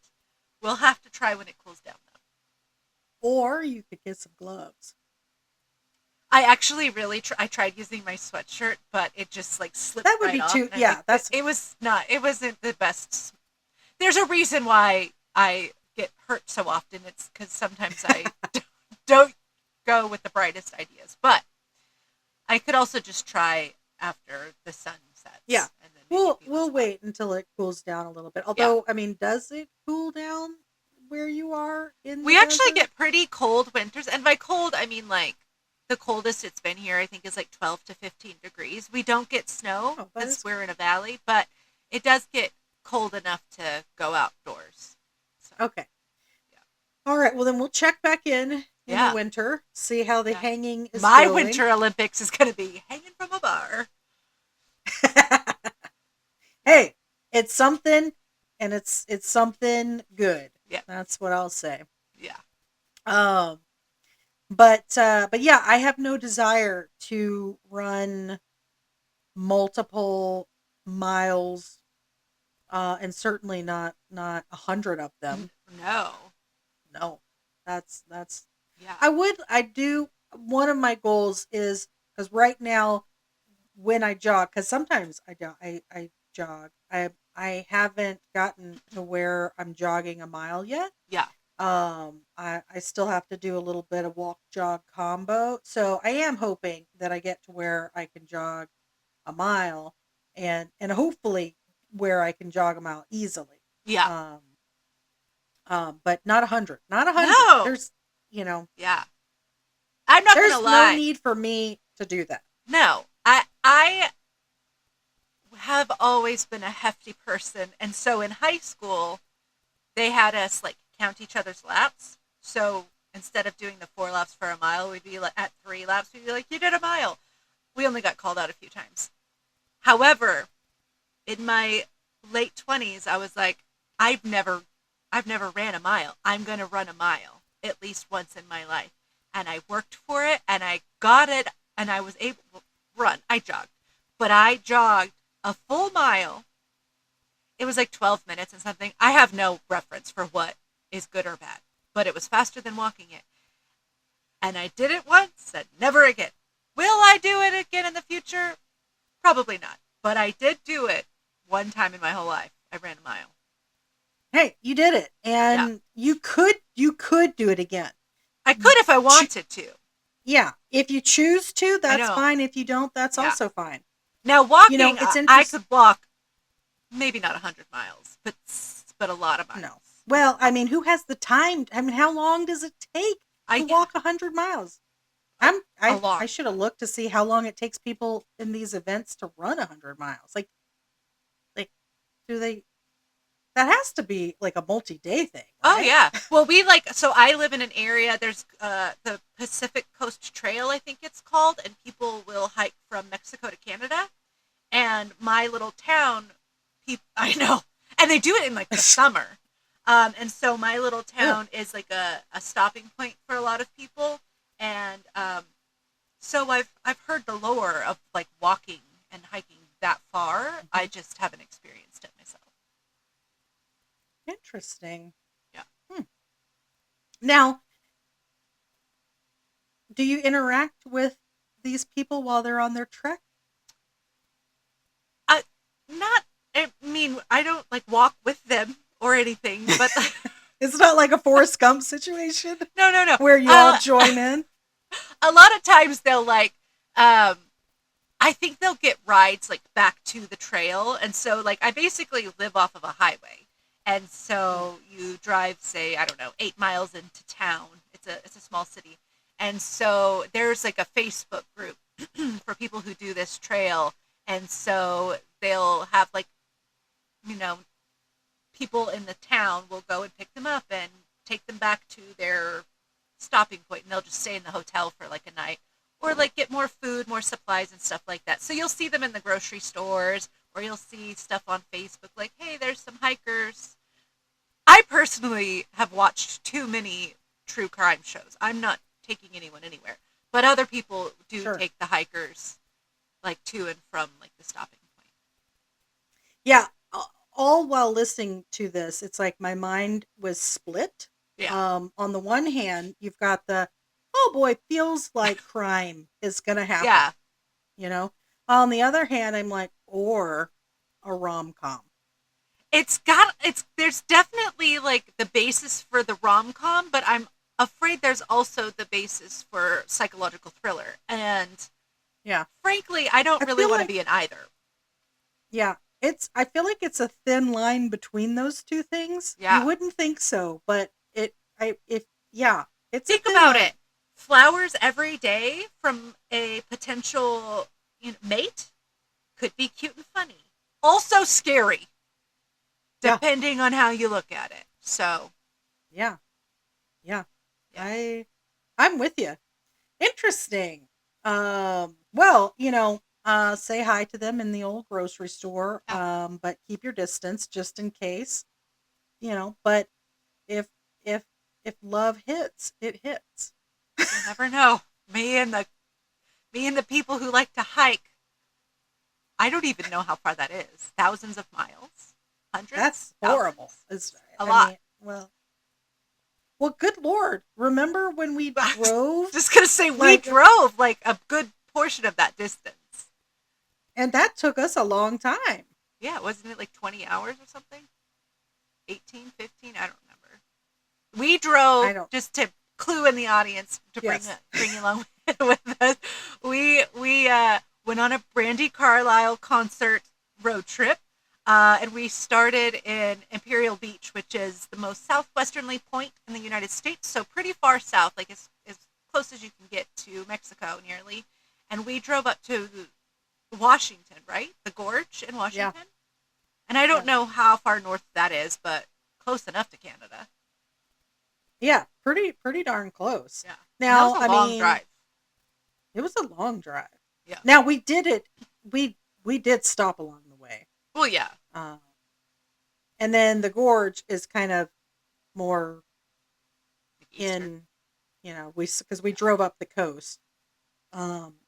We'll have to try when it cools down, though. Or you could get some gloves. I actually really I tried using my sweatshirt, but it just like slipped That would right be off. too And yeah, that's it was not. It wasn't the best. There's a reason why I get hurt so often. It's because sometimes I don't go with the brightest ideas. But I could also just try after the sun yeah. sets, and then maybe be less We'll bad. wait until it cools down a little bit. Yeah, Although, I mean, does it cool down where you are in the we actually desert? get pretty cold winters, and by cold I mean like the coldest it's been here I think is like 12 to 15 degrees. We don't get snow Oh, that because is we're in a valley, but it does get cold enough to go outdoors. So okay. yeah, All right. Well, then we'll check back in the yeah, winter, see how the yeah. hanging is My going. Winter Olympics is going to be hanging from a bar. Hey, it's something, and it's something good. Yeah, That's what I'll say. yeah. Um, but yeah, I have no desire to run multiple miles, and certainly not 100 of them. No. No, that's Yeah. I do one of my goals is because right now when I jog, because sometimes I jog. I haven't gotten to where I'm jogging a mile yet. Yeah. I still have to do a little bit of walk jog combo. So I am hoping that I get to where I can jog a mile and hopefully where I can jog a mile easily. Yeah. Um, but not 100, not 100. No. There's, you know, Yeah. I'm not going to there's no lie. need for me to do that. No. I have always been a hefty person, and so in high school they had us like count each other's laps. So instead of doing the 4 laps for a mile, we'd be like at 3 laps. We'd be like, "You did a mile." We only got called out a few times. However, in my late 20s, I was like, I've never ran a mile. I'm going to run a mile. at least once in my life. And I worked for it, and I got it, and I was able to run. I jogged. But I jogged a full mile. It was like 12 minutes and something. I have no reference for what is good or bad, but it was faster than walking it. And I did it once and never again. Will I do it again in the future? Probably not. But I did do it one time in my whole life. I ran a mile. Hey, you did it. Yeah. And you could do it again. I could if I wanted to. Yeah. If you choose to, that's know. fine. If you don't, that's Yeah. also fine. Now walking, it's I could walk maybe not 100 miles, but a lot of miles. No. Well, I mean, who has the time? I mean, how long does it take to walk 100 miles? I should have looked to see how long it takes people in these events to run 100 miles. Like, do they? That has to be like a multi-day thing. Right? Oh yeah. Well, so I live in an area. There's the Pacific Coast Trail, I think it's called, and people will hike from Mexico to Canada. And my little town, I know, and they do it in like the summer. And so my little town is like a stopping point for a lot of people. And so I've heard the lore of like walking and hiking that far. Mm-hmm. I just haven't experienced it myself. Interesting. Yeah. Now, do you interact with these people while they're on their trek? I don't like walk with them or anything, but it's not like a Forrest Gump situation. No. Where you all join in. A lot of times they'll like, I think they'll get rides like back to the trail, and so like I basically live off of a highway, and so you drive, say, I don't know, 8 miles into town. It's a small city, and so there's like a Facebook group for people who do this trail, and so they'll have like, people in the town will go and pick them up and take them back to their stopping point, and they'll just stay in the hotel for like a night, or like get more food, more supplies and stuff like that. So you'll see them in the grocery stores, or you'll see stuff on Facebook like, hey, there's some hikers. I personally have watched too many true crime shows. I'm not taking anyone anywhere, but other people do take the hikers like to and from like the stopping point. Yeah. All while listening to this, it's like my mind was split. Yeah. On the one hand, you've got oh boy, feels like crime is going to happen. Yeah. On the other hand, I'm like, or a rom-com. There's definitely like the basis for the rom-com, but I'm afraid there's also the basis for psychological thriller. And frankly, I don't really want to be in either. Yeah. I feel like it's a thin line between those two things. Yeah. You wouldn't think so, but it's think about it. Flowers every day from a potential mate could be cute and funny. Also scary, depending on how you look at it. So, yeah. I'm with you. Interesting. Well, say hi to them in the old grocery store, but keep your distance just in case, but if love hits, it hits. You never know. Me and the people who like to hike, I don't even know how far that is. Thousands of miles? Hundreds? That's horrible. It's a lot. Well, good Lord. Remember when we drove? Just going to say, we drove like a good portion of that distance. And that took us a long time. Yeah, wasn't it like 20 hours or something? 18, 15? I don't remember. We drove, just to clue in the audience, to bring you along with us. We went on a Brandi Carlile concert road trip, and we started in Imperial Beach, which is the most southwesternly point in the United States, so pretty far south, like as close as you can get to Mexico nearly. And we drove up to Washington, right? The Gorge in Washington? Yeah. And I don't know how far north that is, but close enough to Canada. Yeah, pretty darn close. Yeah. Now, that was a long drive. It was a long drive. Yeah. Now we did it. We did stop along the way. Well, yeah. And then the gorge is kind of more Eastern. in, because we drove up the coast.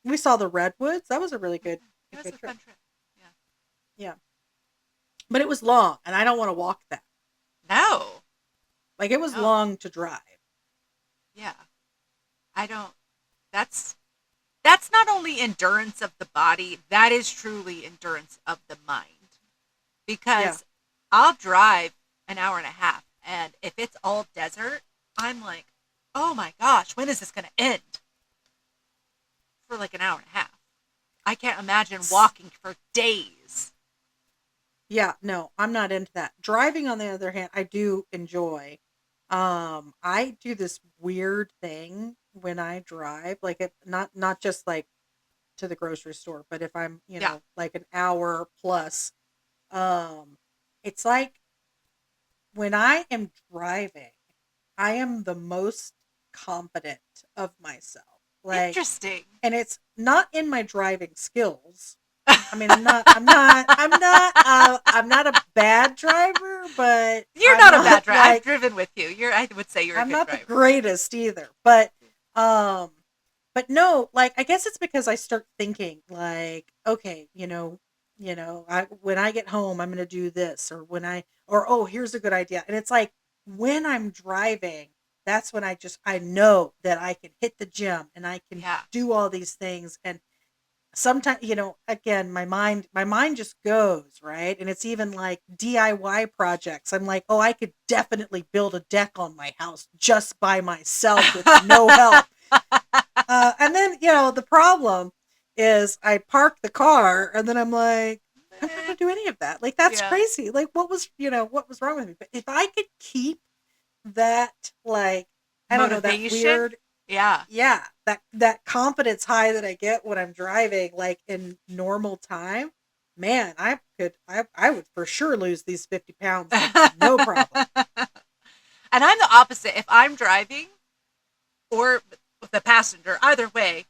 We saw the redwoods. That was a really good, It a was good a trip. fun trip. Yeah. Yeah, but it was long, and I don't want to walk that. No. Like it was No. long to drive. Yeah. I don't. That's that's not only endurance of the body, that is truly endurance of the mind. Yeah, Because I'll drive an hour and a half, and if it's all desert, I'm like, oh my gosh, when is this going to end? For like an hour and a half. I can't imagine S- walking for days. yeah. No, I'm not into that. Driving, on the other hand, I do enjoy. I do this weird thing when I drive, like it not just like to the grocery store, but if I'm, Yeah. like an hour plus, um, it's like when I am driving, I am the most confident of myself. Like, Interesting. and it's not in my driving skills. I mean, I'm not a bad driver, but You're I'm not a bad not driver. I've like, driven with you. I would say you're a I'm good not the driver. greatest either. Um, but no, like I guess it's because I start thinking like, okay, when I get home, I'm going to do this, or oh, here's a good idea. And it's like when I'm driving, that's when I know that I can hit the gym and I can Yeah. do all these things. And sometimes, again, my mind just goes, right? And it's even like DIY projects. I'm like, oh, I could definitely build a deck on my house just by myself with no help. And then, the problem is I park the car and then I'm like, I'm not going to do any of that. Like, that's Yeah. crazy. Like, what was wrong with me? But if I could keep that, like, I don't know, that Motivation. weird, Yeah. yeah, that confidence high that I get when I'm driving, like in normal time, man, I would for sure lose these 50 pounds, no problem. And I'm the opposite. If I'm driving or the passenger, either way,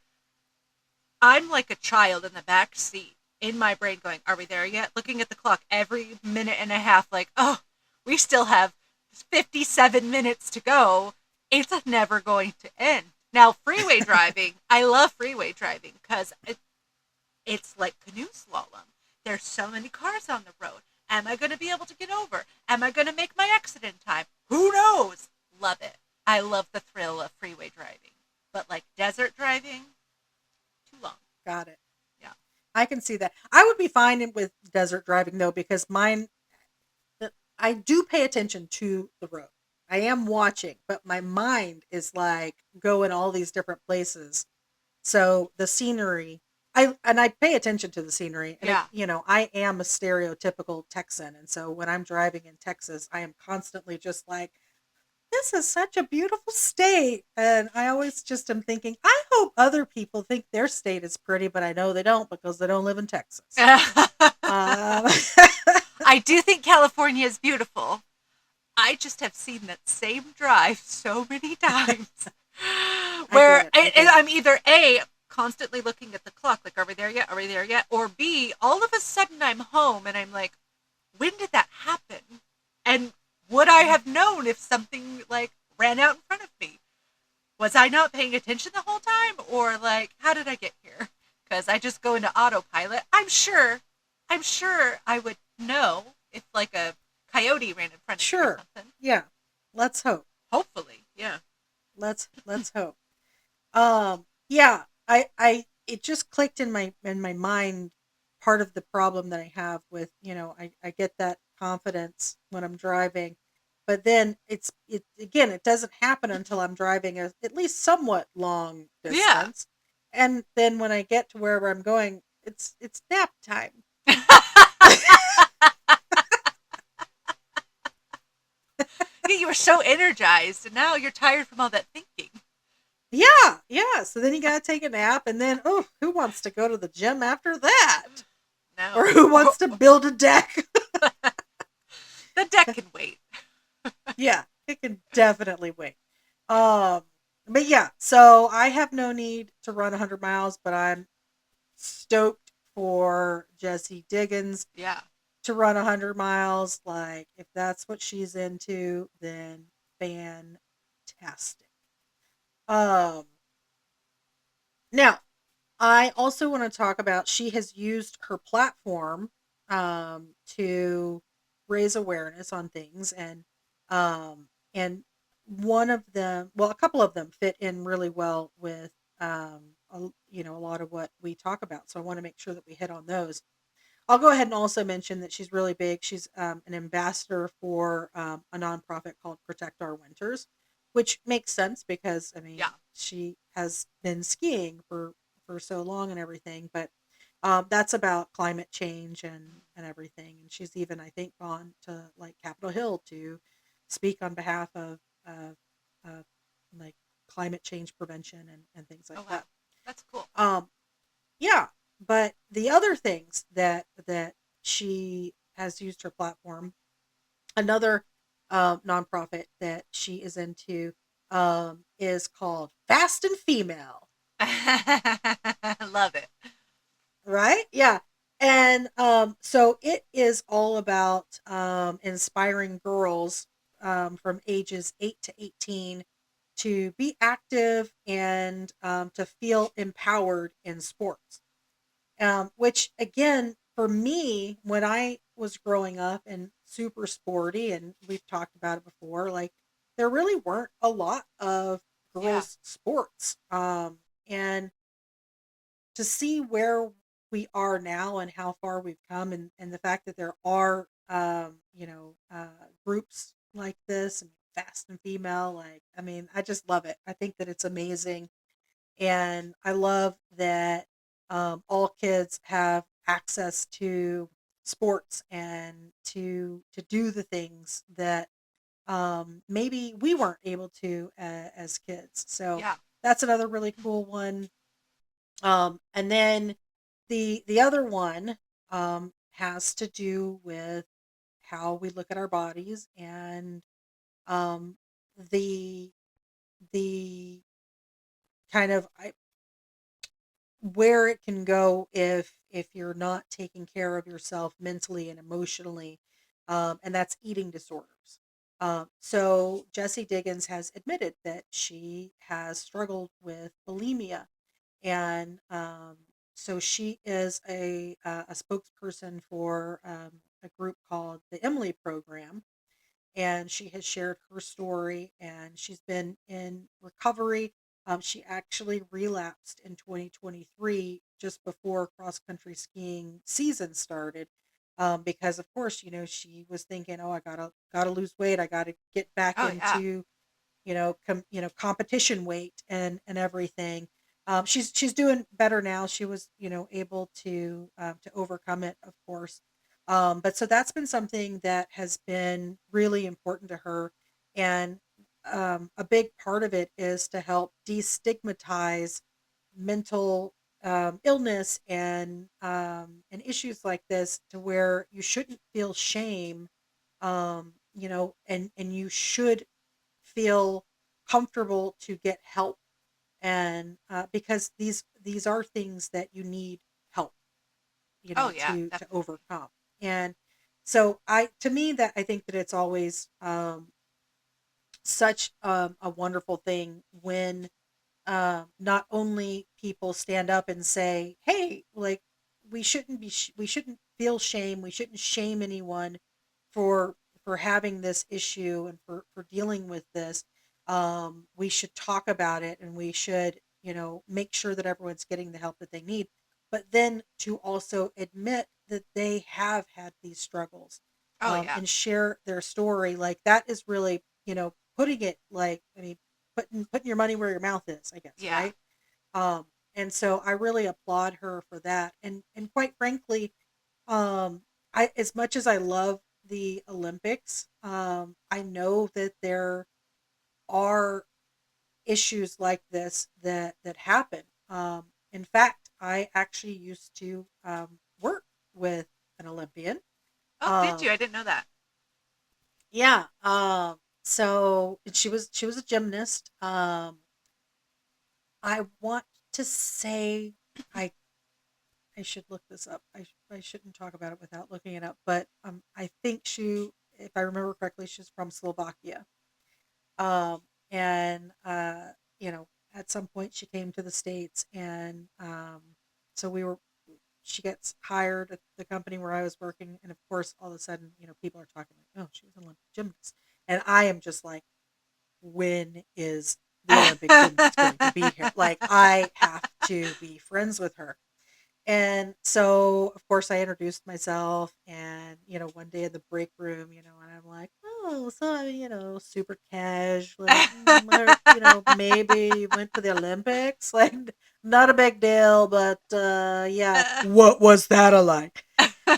I'm like a child in the back seat in my brain going, are we there yet? Looking at the clock every minute and a half, like, oh, we still have 57 minutes to go. It's never going to end. Now, freeway driving, I love freeway driving because it's like canoe slalom. There's so many cars on the road. Am I going to be able to get over? Am I going to make my exit in time? Who knows? Love it. I love the thrill of freeway driving. But like desert driving, too long. Got it. Yeah. I can see that. I would be fine with desert driving though, because I do pay attention to the road. I am watching, but my mind is like going all these different places. So the scenery, I pay attention to the scenery, and Yeah. I am a stereotypical Texan, and so when I'm driving in Texas, I am constantly just like, this is such a beautiful state, and I always just am thinking, I hope other people think their state is pretty, but I know they don't because they don't live in Texas. Um, I do think California is beautiful. I just have seen that same drive so many times I get where it. I get it. I'm either A, constantly looking at the clock, like, are we there yet? Are we there yet? Or B, all of a sudden I'm home and I'm like, when did that happen? And would I have known if something like ran out in front of me? Was I not paying attention the whole time? Or like, how did I get here? Because I just go into autopilot. I'm sure I would know if like a coyote ran in front of me or Sure. something. Yeah. Let's hope. Hopefully, yeah. Let's hope. Yeah, it just clicked in my mind, part of the problem that I have with, I get that confidence when I'm driving, but then it again, it doesn't happen until I'm driving at least somewhat long Yeah. distance. And then when I get to wherever I'm going, it's nap time. You were so energized, and now you're tired from all that thinking. Yeah, yeah. So then you gotta take a nap, and then, oh, who wants to go to the gym after that? Or No. who wants to build a deck? The deck can wait. Yeah, it can definitely wait. Um, but yeah, so I have no need to run 100 miles, but I'm stoked for Jessie Diggins Yeah. to run 100 miles. Like, if that's what she's into, then fantastic. Um, Now, I also want to talk about she has used her platform to raise awareness on things, and one of them, well, a couple of them fit in really well with a lot of what we talk about. So I want to make sure that we hit on those. I'll go ahead and also mention that she's really big. She's an ambassador for a nonprofit called Protect Our Winters, which makes sense because I mean Yeah. she has been skiing for so long and everything. But that's about climate change and everything. And she's even, I think, gone to like Capitol Hill to speak on behalf of, of like climate change prevention and things like Oh wow, that. that's cool. Um, yeah, but the other things that she has used her platform, another nonprofit that she is into is called Fast and Female, Love it. right? Yeah. And so it is all about inspiring girls from ages 8 to 18 to be active and to feel empowered in sports. Which again, for me, when I was growing up and super sporty, and we've talked about it before, like there really weren't a lot of Yeah. girls' sports. And to see where we are now and how far we've come, and the fact that there are, groups like this and Fast and Female, like, I mean, I just love it. I think that it's amazing, and I love that all kids have access to sports and to do the things that maybe we weren't able to as kids. So Yeah. that's another really cool one. And then the other one has to do with how we look at our bodies and um, the the kind of where it can go if you're not taking care of yourself mentally and emotionally, and that's eating disorders. So Jessie Diggins has admitted that she has struggled with bulimia, and so she is a spokesperson for a group called the Emily Program, and she has shared her story, and she's been in recovery. She actually relapsed in 2023 just before cross country skiing season started, because of course, she was thinking, oh, I gotta lose weight, I gotta get back Oh yeah. into competition weight and everything. She's doing better now. She was able to overcome it, of course. But so that's been something that has been really important to her, and a big part of it is to help destigmatize mental illness and issues like this, to where you shouldn't feel shame, and you should feel comfortable to get help, and because these are things that you need help, Oh yeah, to definitely. overcome. And so to me, that I think that it's always such a wonderful thing when not only people stand up and say, "Hey, like we shouldn't feel shame. We shouldn't shame anyone for having this issue and for dealing with this. We should talk about it, and we should, make sure that everyone's getting the help that they need. But then to also admit that they have had these struggles, Oh yeah. and share their story. Like that is really, putting it, like, I mean, putting your money where your mouth is, I guess, Yeah. right? Um, and so I really applaud her for that. And quite frankly, I as much as I love the Olympics, I know that there are issues like this that happen. In fact, I actually used to work with an Olympian. Oh, did you? Um, I didn't know that. yeah. So she was a gymnast. I want to say I I should look this up. I shouldn't talk about it without looking it up, but I think if I remember correctly, she's from Slovakia. And at some point she came to the States, and so we were she gets hired at the company where I was working, and of course, all of a sudden, people are talking like, "Oh, she was an Olympic gymnast," and I am just like, "When is the Olympic gymnast going to be here? Like, I have to be friends with her." And so, of course, I introduced myself, and one day in the break room, and I'm like, "Oh, so super cash, like, I heard, maybe went to the Olympics, like, not a big deal, but yeah, what was that like?"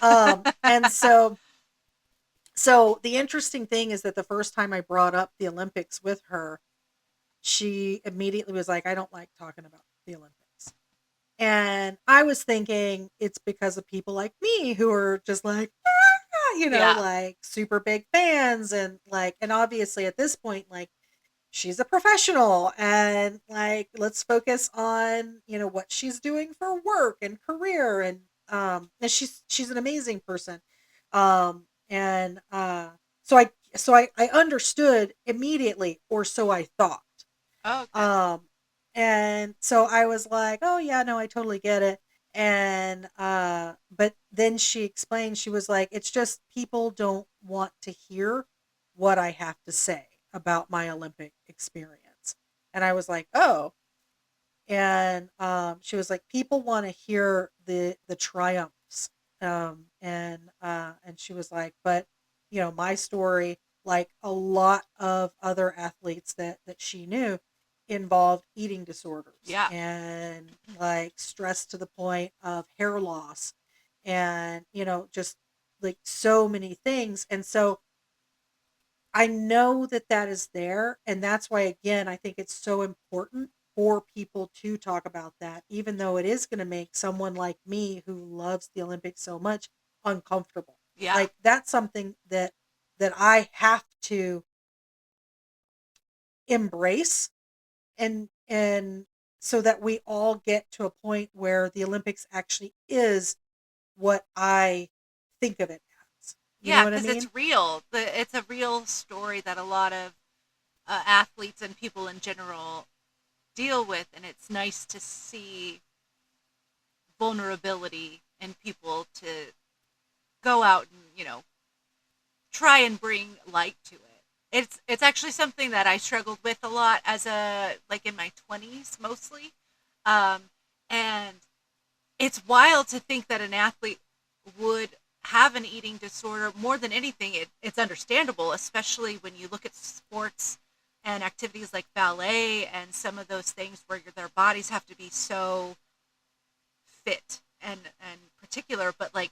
And so the interesting thing is that the first time I brought up the Olympics with her, she immediately was like, "I don't like talking about the Olympics." And I was thinking it's because of people like me who are just like, "Ah," Yeah. like super big fans, and like, and obviously at this point, like, she's a professional, and like, let's focus on, what she's doing for work and career, and she's an amazing person. And so I understood immediately, or so I thought. Oh, okay. Um, and so I was like, "Oh yeah, no, I totally get it." And but then she explained, she was like, "It's just people don't want to hear what I have to say about my Olympic experience." And I was like, "Oh." And she was like, "People want to hear the triumphs." And she was like, "But my story, like a lot of other athletes that she knew, involved eating disorders Yeah. and like stress to the point of hair loss, and just like so many things." And so I know that that is there, and that's why, again, I think it's so important for people to talk about that, even though it is going to make someone like me who loves the Olympics so much uncomfortable. Yeah. Like, that's something that I have to embrace, and so that we all get to a point where the Olympics actually is what I think of it as. You know Yeah, what I because it's mean? real. It's a real story that a lot of athletes and people in general deal with, and it's nice to see vulnerability in people to go out and try and bring light to it. It's actually something that I struggled with a lot as a like in my 20s mostly, um, and it's wild to think that an athlete would have an eating disorder. More than anything, it's understandable, especially when you look at sports and activities like ballet and some of those things where their bodies have to be so fit and particular. But like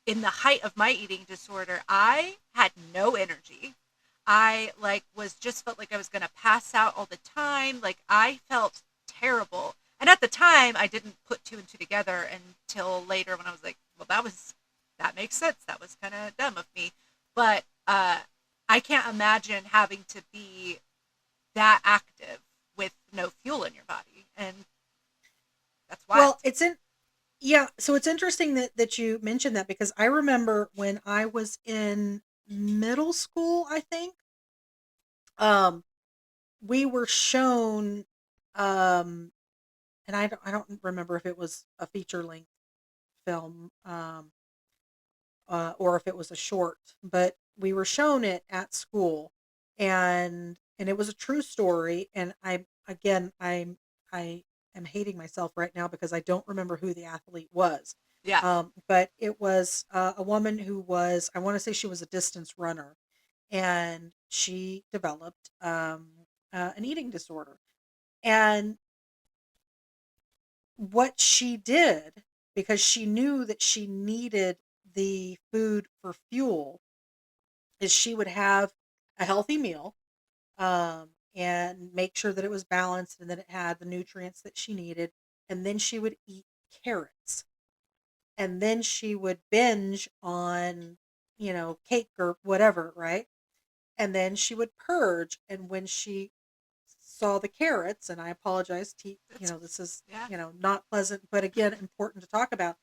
in the height of my eating disorder, I had no energy. I like was just felt like I was going to pass out all the time. Like I felt terrible. And at the time, I didn't put two and two together until later when I was like, well, that makes sense. That was kind of dumb of me. But I can't imagine having to be that active with no fuel in your body. And that's wild. Well, yeah, so it's interesting that you mentioned that, because I remember when I was in middle school, I think, um, we were shown, um, and I don't remember if it was a feature length film, or if it was a short, but we were shown it at school, and it was a true story. And I am hating myself right now because I don't remember who the athlete was. Yeah. But it was a woman who was, I want to say she was a distance runner, and she developed an eating disorder. And what she did, because she knew that she needed the food for fuel, is she would have a healthy meal, and make sure that it was balanced and that it had the nutrients that she needed. And then she would eat carrots. And then she would binge on, cake or whatever, right? And then she would purge. And when she saw the carrots, and I apologize to, It's, this is, yeah. not pleasant, but again, important to talk about.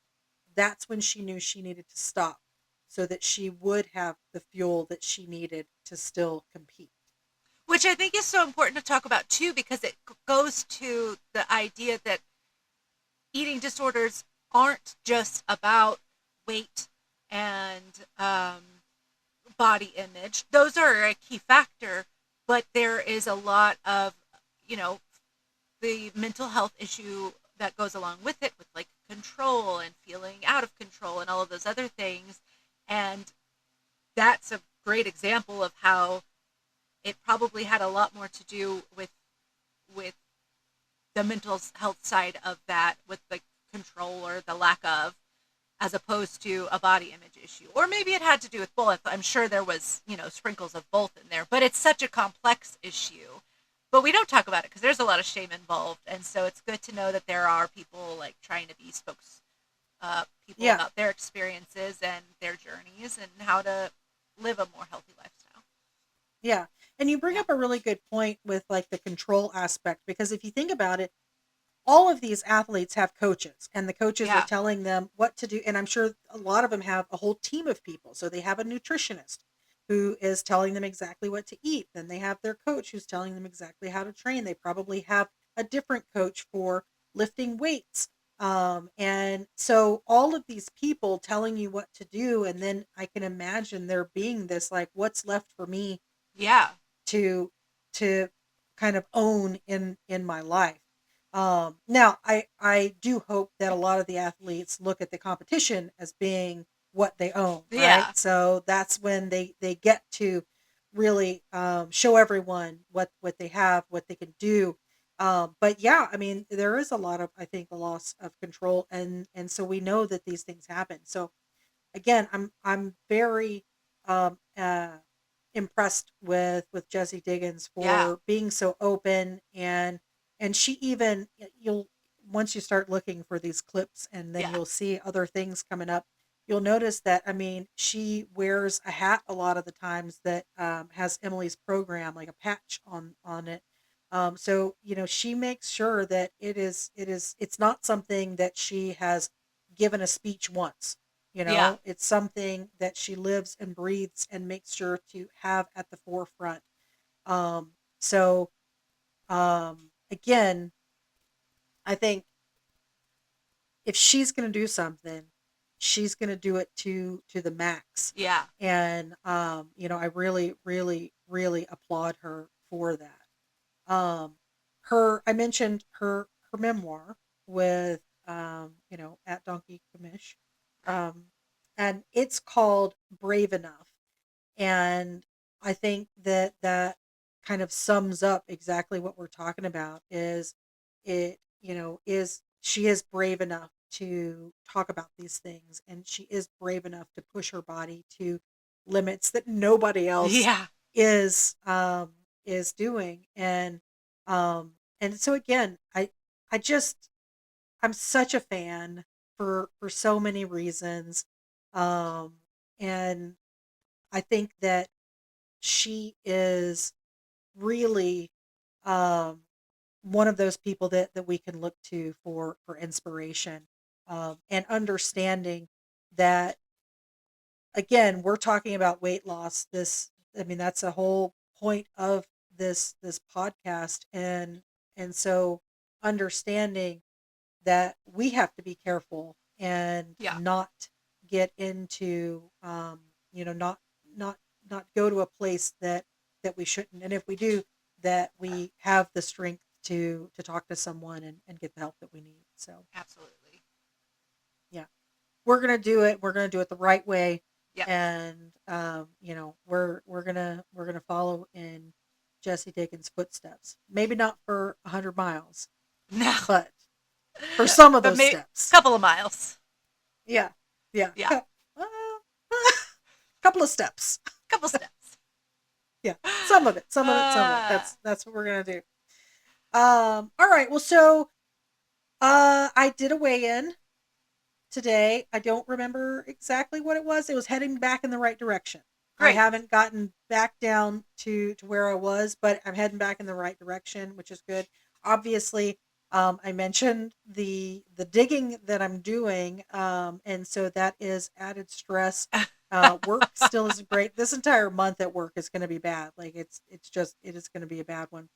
That's when she knew she needed to stop, so that she would have the fuel that she needed to still compete. Which I think is so important to talk about too, because it goes to the idea that eating disorders aren't just about weight and body image. Those are a key factor, but there is a lot of, you know, the mental health issue that goes along with it, with like control and feeling out of control and all of those other things. And that's a great example of how it probably had a lot more to do with the mental health side of that, with the control or the lack of, as opposed to a body image issue. Or maybe it had to do with both. I'm sure there was, sprinkles of both in there, but it's such a complex issue. But we don't talk about it because there's a lot of shame involved. And so it's good to know that there are people like trying to be people Yeah. about their experiences and their journeys and how to live a more healthy lifestyle. Yeah. And you bring Yeah. up a really good point with like the control aspect, because if you think about it, all of these athletes have coaches, and the coaches are Yeah. telling them what to do. And I'm sure a lot of them have a whole team of people. So they have a nutritionist who is telling them exactly what to eat. Then they have their coach who's telling them exactly how to train. They probably have a different coach for lifting weights. And so all of these people telling you what to do. And then I can imagine there being this like, what's left for me Yeah. to to kind of own in my life. Now I do hope that a lot of the athletes look at the competition as being what they own, right? Yeah. So that's when they get to really show everyone what they have, what they can do. But yeah, I mean, there is a lot of, I think, a loss of control, and so we know that these things happen. So again, I'm very impressed with Jessie Diggins Yeah. for being so open, and she even, you'll, once you start looking for these clips and then Yeah. you'll see other things coming up, you'll notice that, I mean, she wears a hat a lot of the times that has Emily's program, like a patch on it. So she makes sure that it's not something that she has given a speech once. Yeah. It's something that she lives and breathes and makes sure to have at the forefront. So again, I think if she's going to do something, she's going to do it to the max. Yeah. And I really, really, really applaud her for that. Her I mentioned her memoir with at Donkey Commish. Um, and it's called Brave Enough. And I think that that kind of sums up exactly what we're talking about. Is she is brave enough to talk about these things, and she is brave enough to push her body to limits that nobody else Yeah. is is doing. And so again, I just, I'm such a fan for so many reasons. And I think that she is really um, one of those people that we can look to for inspiration, and understanding that, again, we're talking about weight loss. I mean, that's a whole point of this podcast, and so understanding that we have to be careful and Yeah. not get into not not go to a place that we shouldn't, and if we do, that we have the strength to talk to someone and get the help that we need. So Absolutely. yeah, we're gonna do it the right way. Yeah. And we're gonna follow in Jessie Dickens' footsteps, maybe not for 100 miles, No. but for some of But those maybe a steps. couple of miles. Yeah, yeah. Yeah. Uh, couple of steps. Couple steps. Yeah, some of it, some of it, some of it. Uh, That's what we're gonna do. All right. Well, so I did a weigh-in today. I don't remember exactly what it was. It was heading back in the right direction. I Great. haven't gotten back down to where I was, but I'm heading back in the right direction, which is good. Obviously, I mentioned the digging that I'm doing, and so that is added stress. Work still isn't great. This entire month at work is going to be bad. Like it is going to be a bad one.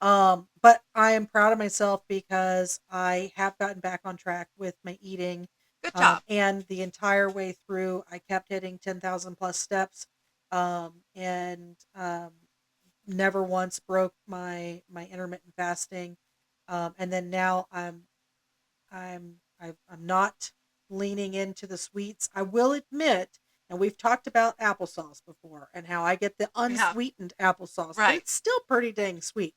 But I am proud of myself because I have gotten back on track with my eating. Good job. And the entire way through, I kept hitting 10,000 plus steps, and never once broke my intermittent fasting. And then now I'm not leaning into the sweets. I will admit, and we've talked about applesauce before and how I get the Yeah. unsweetened applesauce, but Right. it's still pretty dang sweet.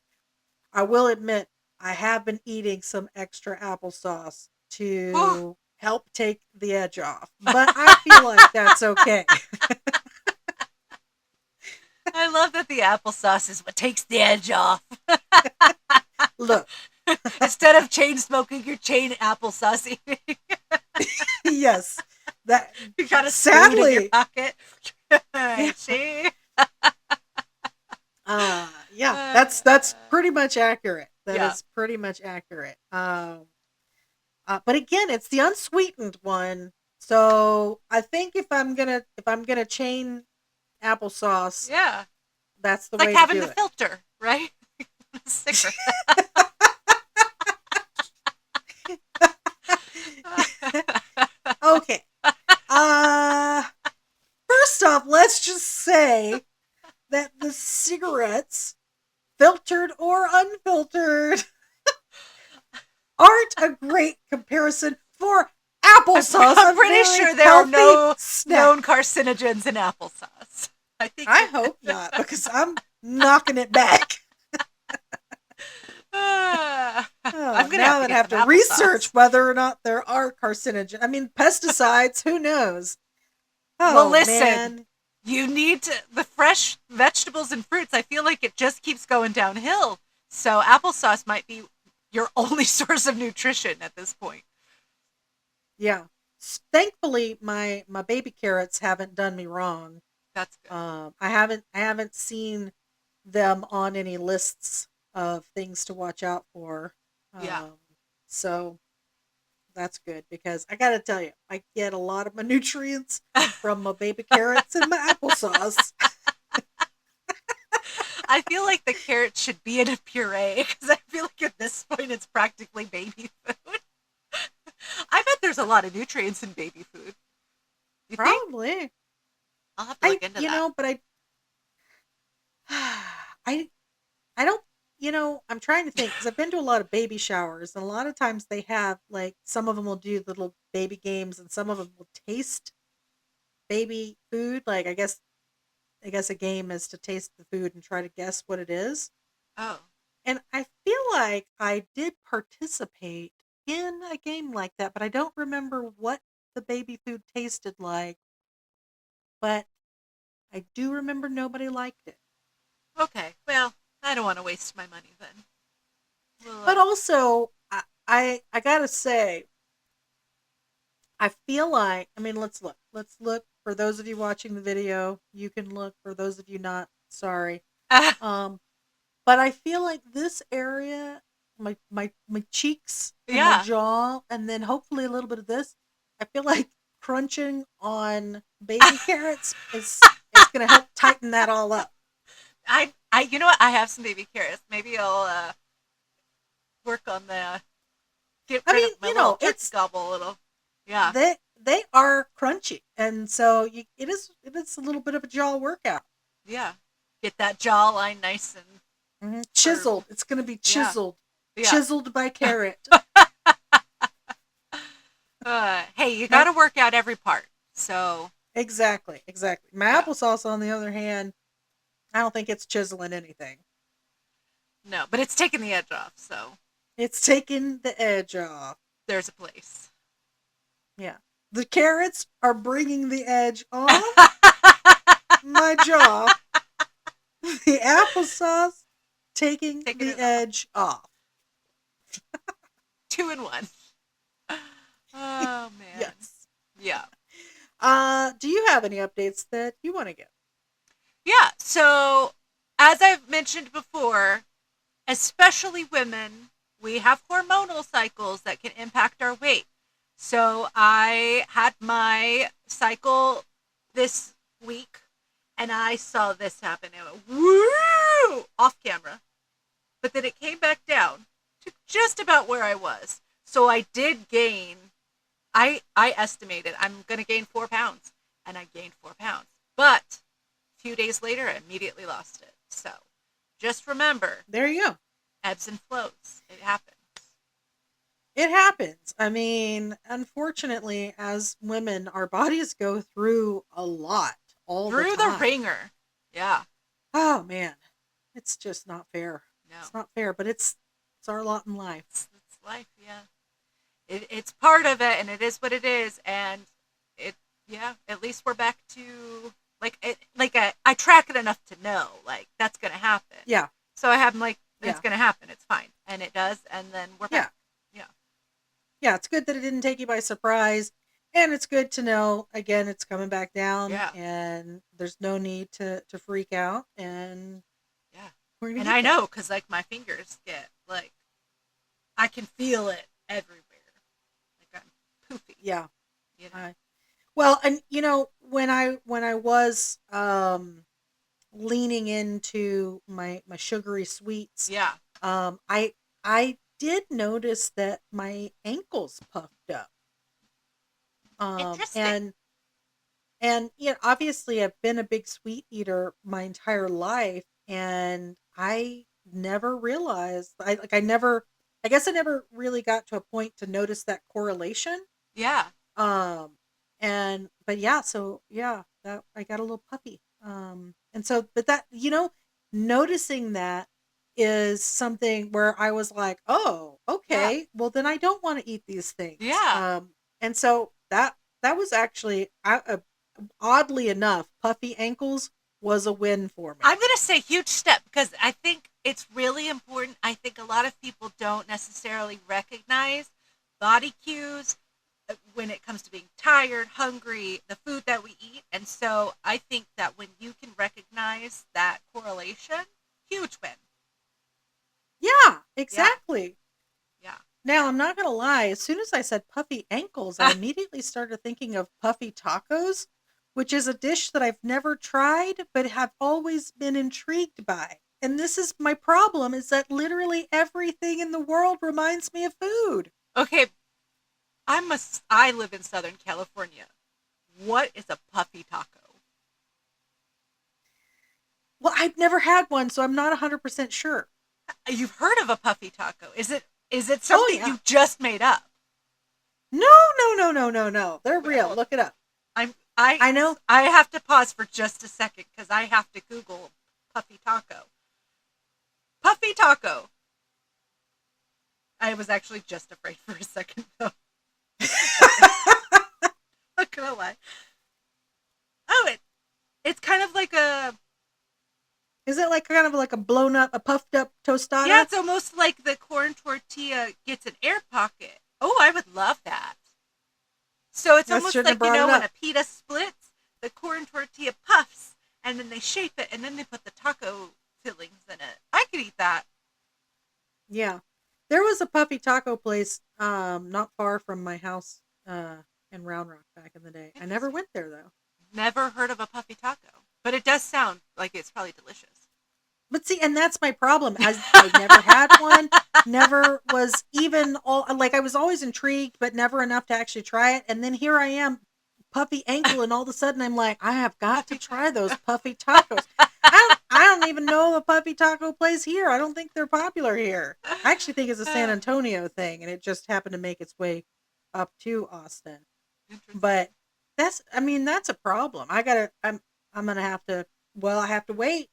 I will admit I have been eating some extra applesauce Whew. to help take the edge off, but I feel like that's okay. I love that the applesauce is what takes the edge off. Look, Instead of chain smoking, you're chain applesauce eating. yes, that You got a spoon in your sadly, pocket. yeah, See? yeah, that's pretty much accurate. That Yeah. is pretty much accurate. But again, it's the unsweetened one. So I think if I'm gonna chain applesauce, Yeah. that's the It's like way to having do the it. filter, right? Sticker. Okay. Uh First off, let's just say that the cigarettes, filtered or unfiltered, aren't a great comparison for applesauce, I'm a pretty very sure there are healthy no snack. known carcinogens in applesauce. I think I hope not, because I'm knocking it back. I'm Oh, gonna now have I'm to gonna get have some to research applesauce. whether or not there are carcinogens. I mean, pesticides. Who knows? Well, Oh listen, man, you need the fresh vegetables and fruits. I feel like it just keeps going downhill. So applesauce might be your only source of nutrition at this point. yeah. Thankfully, my baby carrots haven't done me wrong. That's good. I haven't seen them on any lists of things to watch out for. Yeah. Um, so that's good because I got to tell you, I get a lot of my nutrients from my baby carrots and my applesauce. I feel like the carrot should be in a puree because I feel like at this point it's practically baby food. I bet there's a lot of nutrients in baby food. You think? Probably. I'll have to look into You that. know, but I I don't, I'm trying to think because I've been to a lot of baby showers, and a lot of times they have like some of them will do little baby games, and some of them will taste baby food. Like I guess a game is to taste the food and try to guess what it is. Oh, And I feel like I did participate in a game like that, but I don't remember what the baby food tasted like. But I do remember nobody liked it. okay. Well, I don't want to waste my money then. Well, But also, I gotta say, I feel like, I mean, let's look. Let's look. For those of you watching the video, you can look. For those of you not, sorry. Um, but I feel like this area, my cheeks and my yeah. jaw, and then hopefully a little bit of this, I feel like crunching on baby carrots is gonna help tighten that all up. You know what? I have some baby carrots. Maybe I'll work on the get I rid mean, of my little turkey it's gobble a little. Yeah, they are crunchy, and so it is a little bit of a jaw workout. yeah. Get that jawline nice and firm. Chiseled. It's going to be Yeah, chiseled. yeah. Chiseled by carrot. Hey, you got My to work out every part. So exactly. My yeah, applesauce, on the other hand, I don't think it's chiseling anything. no, but it's taking the edge off. So It's taking the edge off. there's a place. Yeah. The carrots are bringing the edge off my jaw. The applesauce taking Taking the it off. edge off. 2 in 1. Oh man. Yes. Yeah. Do you have any updates that you want to give? Yeah. So as I've mentioned before, especially women, we have hormonal cycles that can impact our weight. So I had my cycle this week, and I saw this happen. It went woo off camera, but then it came back down to just about where I was. So I did gain. I estimated I'm going to gain 4 pounds, and I gained 4 pounds. But a few days later, I immediately lost it. So just remember, There you go. ebbs and flows. It happens. It happens. I mean, unfortunately, as women, our bodies go through a lot all the Through the time. ringer. Yeah. Oh man, it's just not fair. No. It's not fair, but it's our lot in life. It's life, yeah. It's part of it, and it is what it is, and it, yeah. At least we're back to I track it enough to know like that's gonna happen. Yeah, So I have like it's yeah, gonna happen. It's fine, and it does, and then we're yeah, back. Yeah. yeah. It's good that it didn't take you by surprise, and it's good to know again it's coming back down, Yeah. and there's no need to freak out, and Yeah. we're gonna And get I there. know because like my fingers get like I can feel it everywhere. Like I'm poofy. Yeah. You know. I, well, and when I was leaning into my sugary sweets, Yeah. I did notice that my ankles puffed up. Interesting. And obviously I've been a big sweet eater my entire life, and I never realized I guess I never really got to a point to notice that correlation. Yeah. Um and but yeah, so yeah, that I got a little puppy. And so but that noticing that is something where I was like, "Oh, Yeah. okay. Well, then I don't want to eat these things." Yeah. And so that was actually oddly enough, puffy ankles was a win for me. I'm going to say huge step because I think it's really important. I think a lot of people don't necessarily recognize body cues when it comes to being tired, hungry, the food that we eat. And so I think that when you can recognize that correlation, huge win. Yeah, Yeah. exactly. Yeah. Now, I'm not going to lie, as soon as I said puffy ankles, I immediately started thinking of puffy tacos, which is a dish that I've never tried but have always been intrigued by. And this is my problem, is that literally everything in the world reminds me of food. Okay. I live in Southern California. What is a puffy taco? Well, I've never had one, so I'm not 100% sure. You've heard of a puffy taco. Is it Oh, something yeah. you just made up? No, no, no, no, no, no. They're real. Well, Look it up. I'm I know. I have to pause for just a second because I have to Google puffy taco. Puffy taco. I was actually just afraid for a second though. Not gonna lie. Oh, it's kind of like a Is it like kind of like a blown up, a puffed up tostada? yeah. It's almost like the corn tortilla gets an air pocket. Oh, I would love that. So it's I almost shouldn't have like brought it when up. a pita splits, the corn tortilla puffs, and then they shape it, and then they put the taco fillings in it. I could eat that. Yeah. There was a puffy taco place not far from my house in Round Rock back in the day. I never Interesting. went there though. Never heard of a puffy taco, but it does sound like it's probably delicious. But see, and that's my problem. I never had one, never was even all like I was always intrigued, but never enough to actually try it. And then here I am, puffy ankle, and all of a sudden I'm like, I have got to Puffy try taco. those puffy tacos. I don't even know of a puffy taco place here. I don't think they're popular here. I actually think it's a San Antonio thing, and it just happened to make its way up to Austin. Interesting. But that's a problem. I'm gonna have to. Well, I have to wait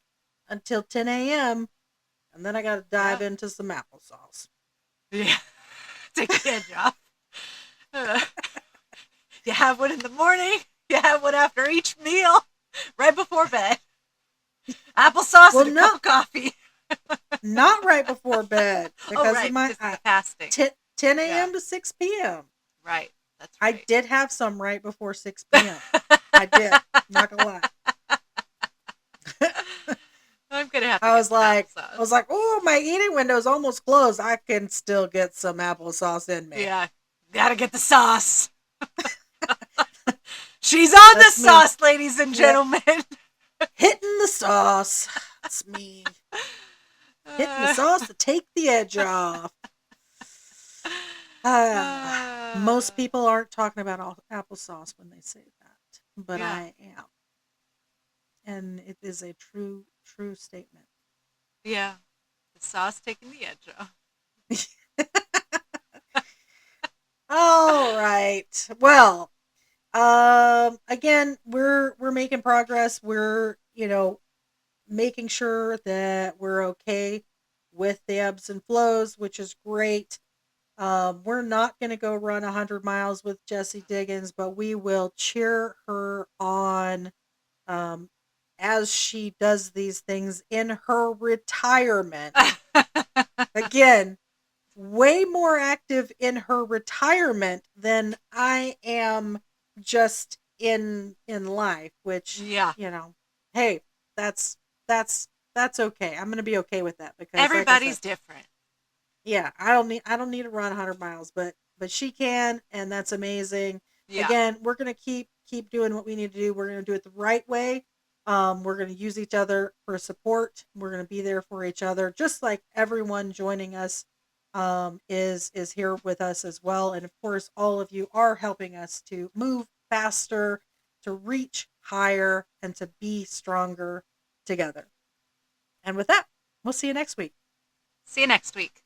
until 10 a.m. and then I got to dive Yeah. into some applesauce. Yeah. Take the edge off. Uh, you have one in the morning. You have one after each meal, right before bed. Applesauce Well, and a cup of coffee. Not right before bed because Oh, right, of my because of the fasting. 10 a.m. Yeah. to 6 p.m. Right, that's I right. did have some right before 6 p.m. I did. Not gonna lie. I'm gonna have to I get was some like, applesauce. oh, my eating window's almost closed. I can still get some applesauce in me. Yeah, gotta get the sauce. She's on the That's me. sauce, ladies and Yep. gentlemen. Hitting the sauce. That's me. Hitting the Uh, sauce to take the edge off. Most uh, people aren't talking about applesauce when they say that, but yeah, I am. And it is a true, true statement. yeah. The sauce taking the edge off. All right. Well, again, we're making progress. We're, making sure that we're okay with the ebbs and flows, which is great. We're not going to go run 100 miles with Jessie Diggins, but we will cheer her on um, as she does these things in her retirement. Again, way more active in her retirement than I am just in life, which, Yeah. hey, that's that's okay. I'm going to be okay with that because like I said, Everybody's different. yeah, I don't need to run 100 miles, but she can, and that's amazing. Yeah. Again, we're going to keep doing what we need to do. We're going to do it the right way. We're going to use each other for support. We're going to be there for each other, just like everyone joining us is here with us as well. And of course, all of you are helping us to move faster, to reach higher, and to be stronger together. And with that, we'll see you next week. See you next week.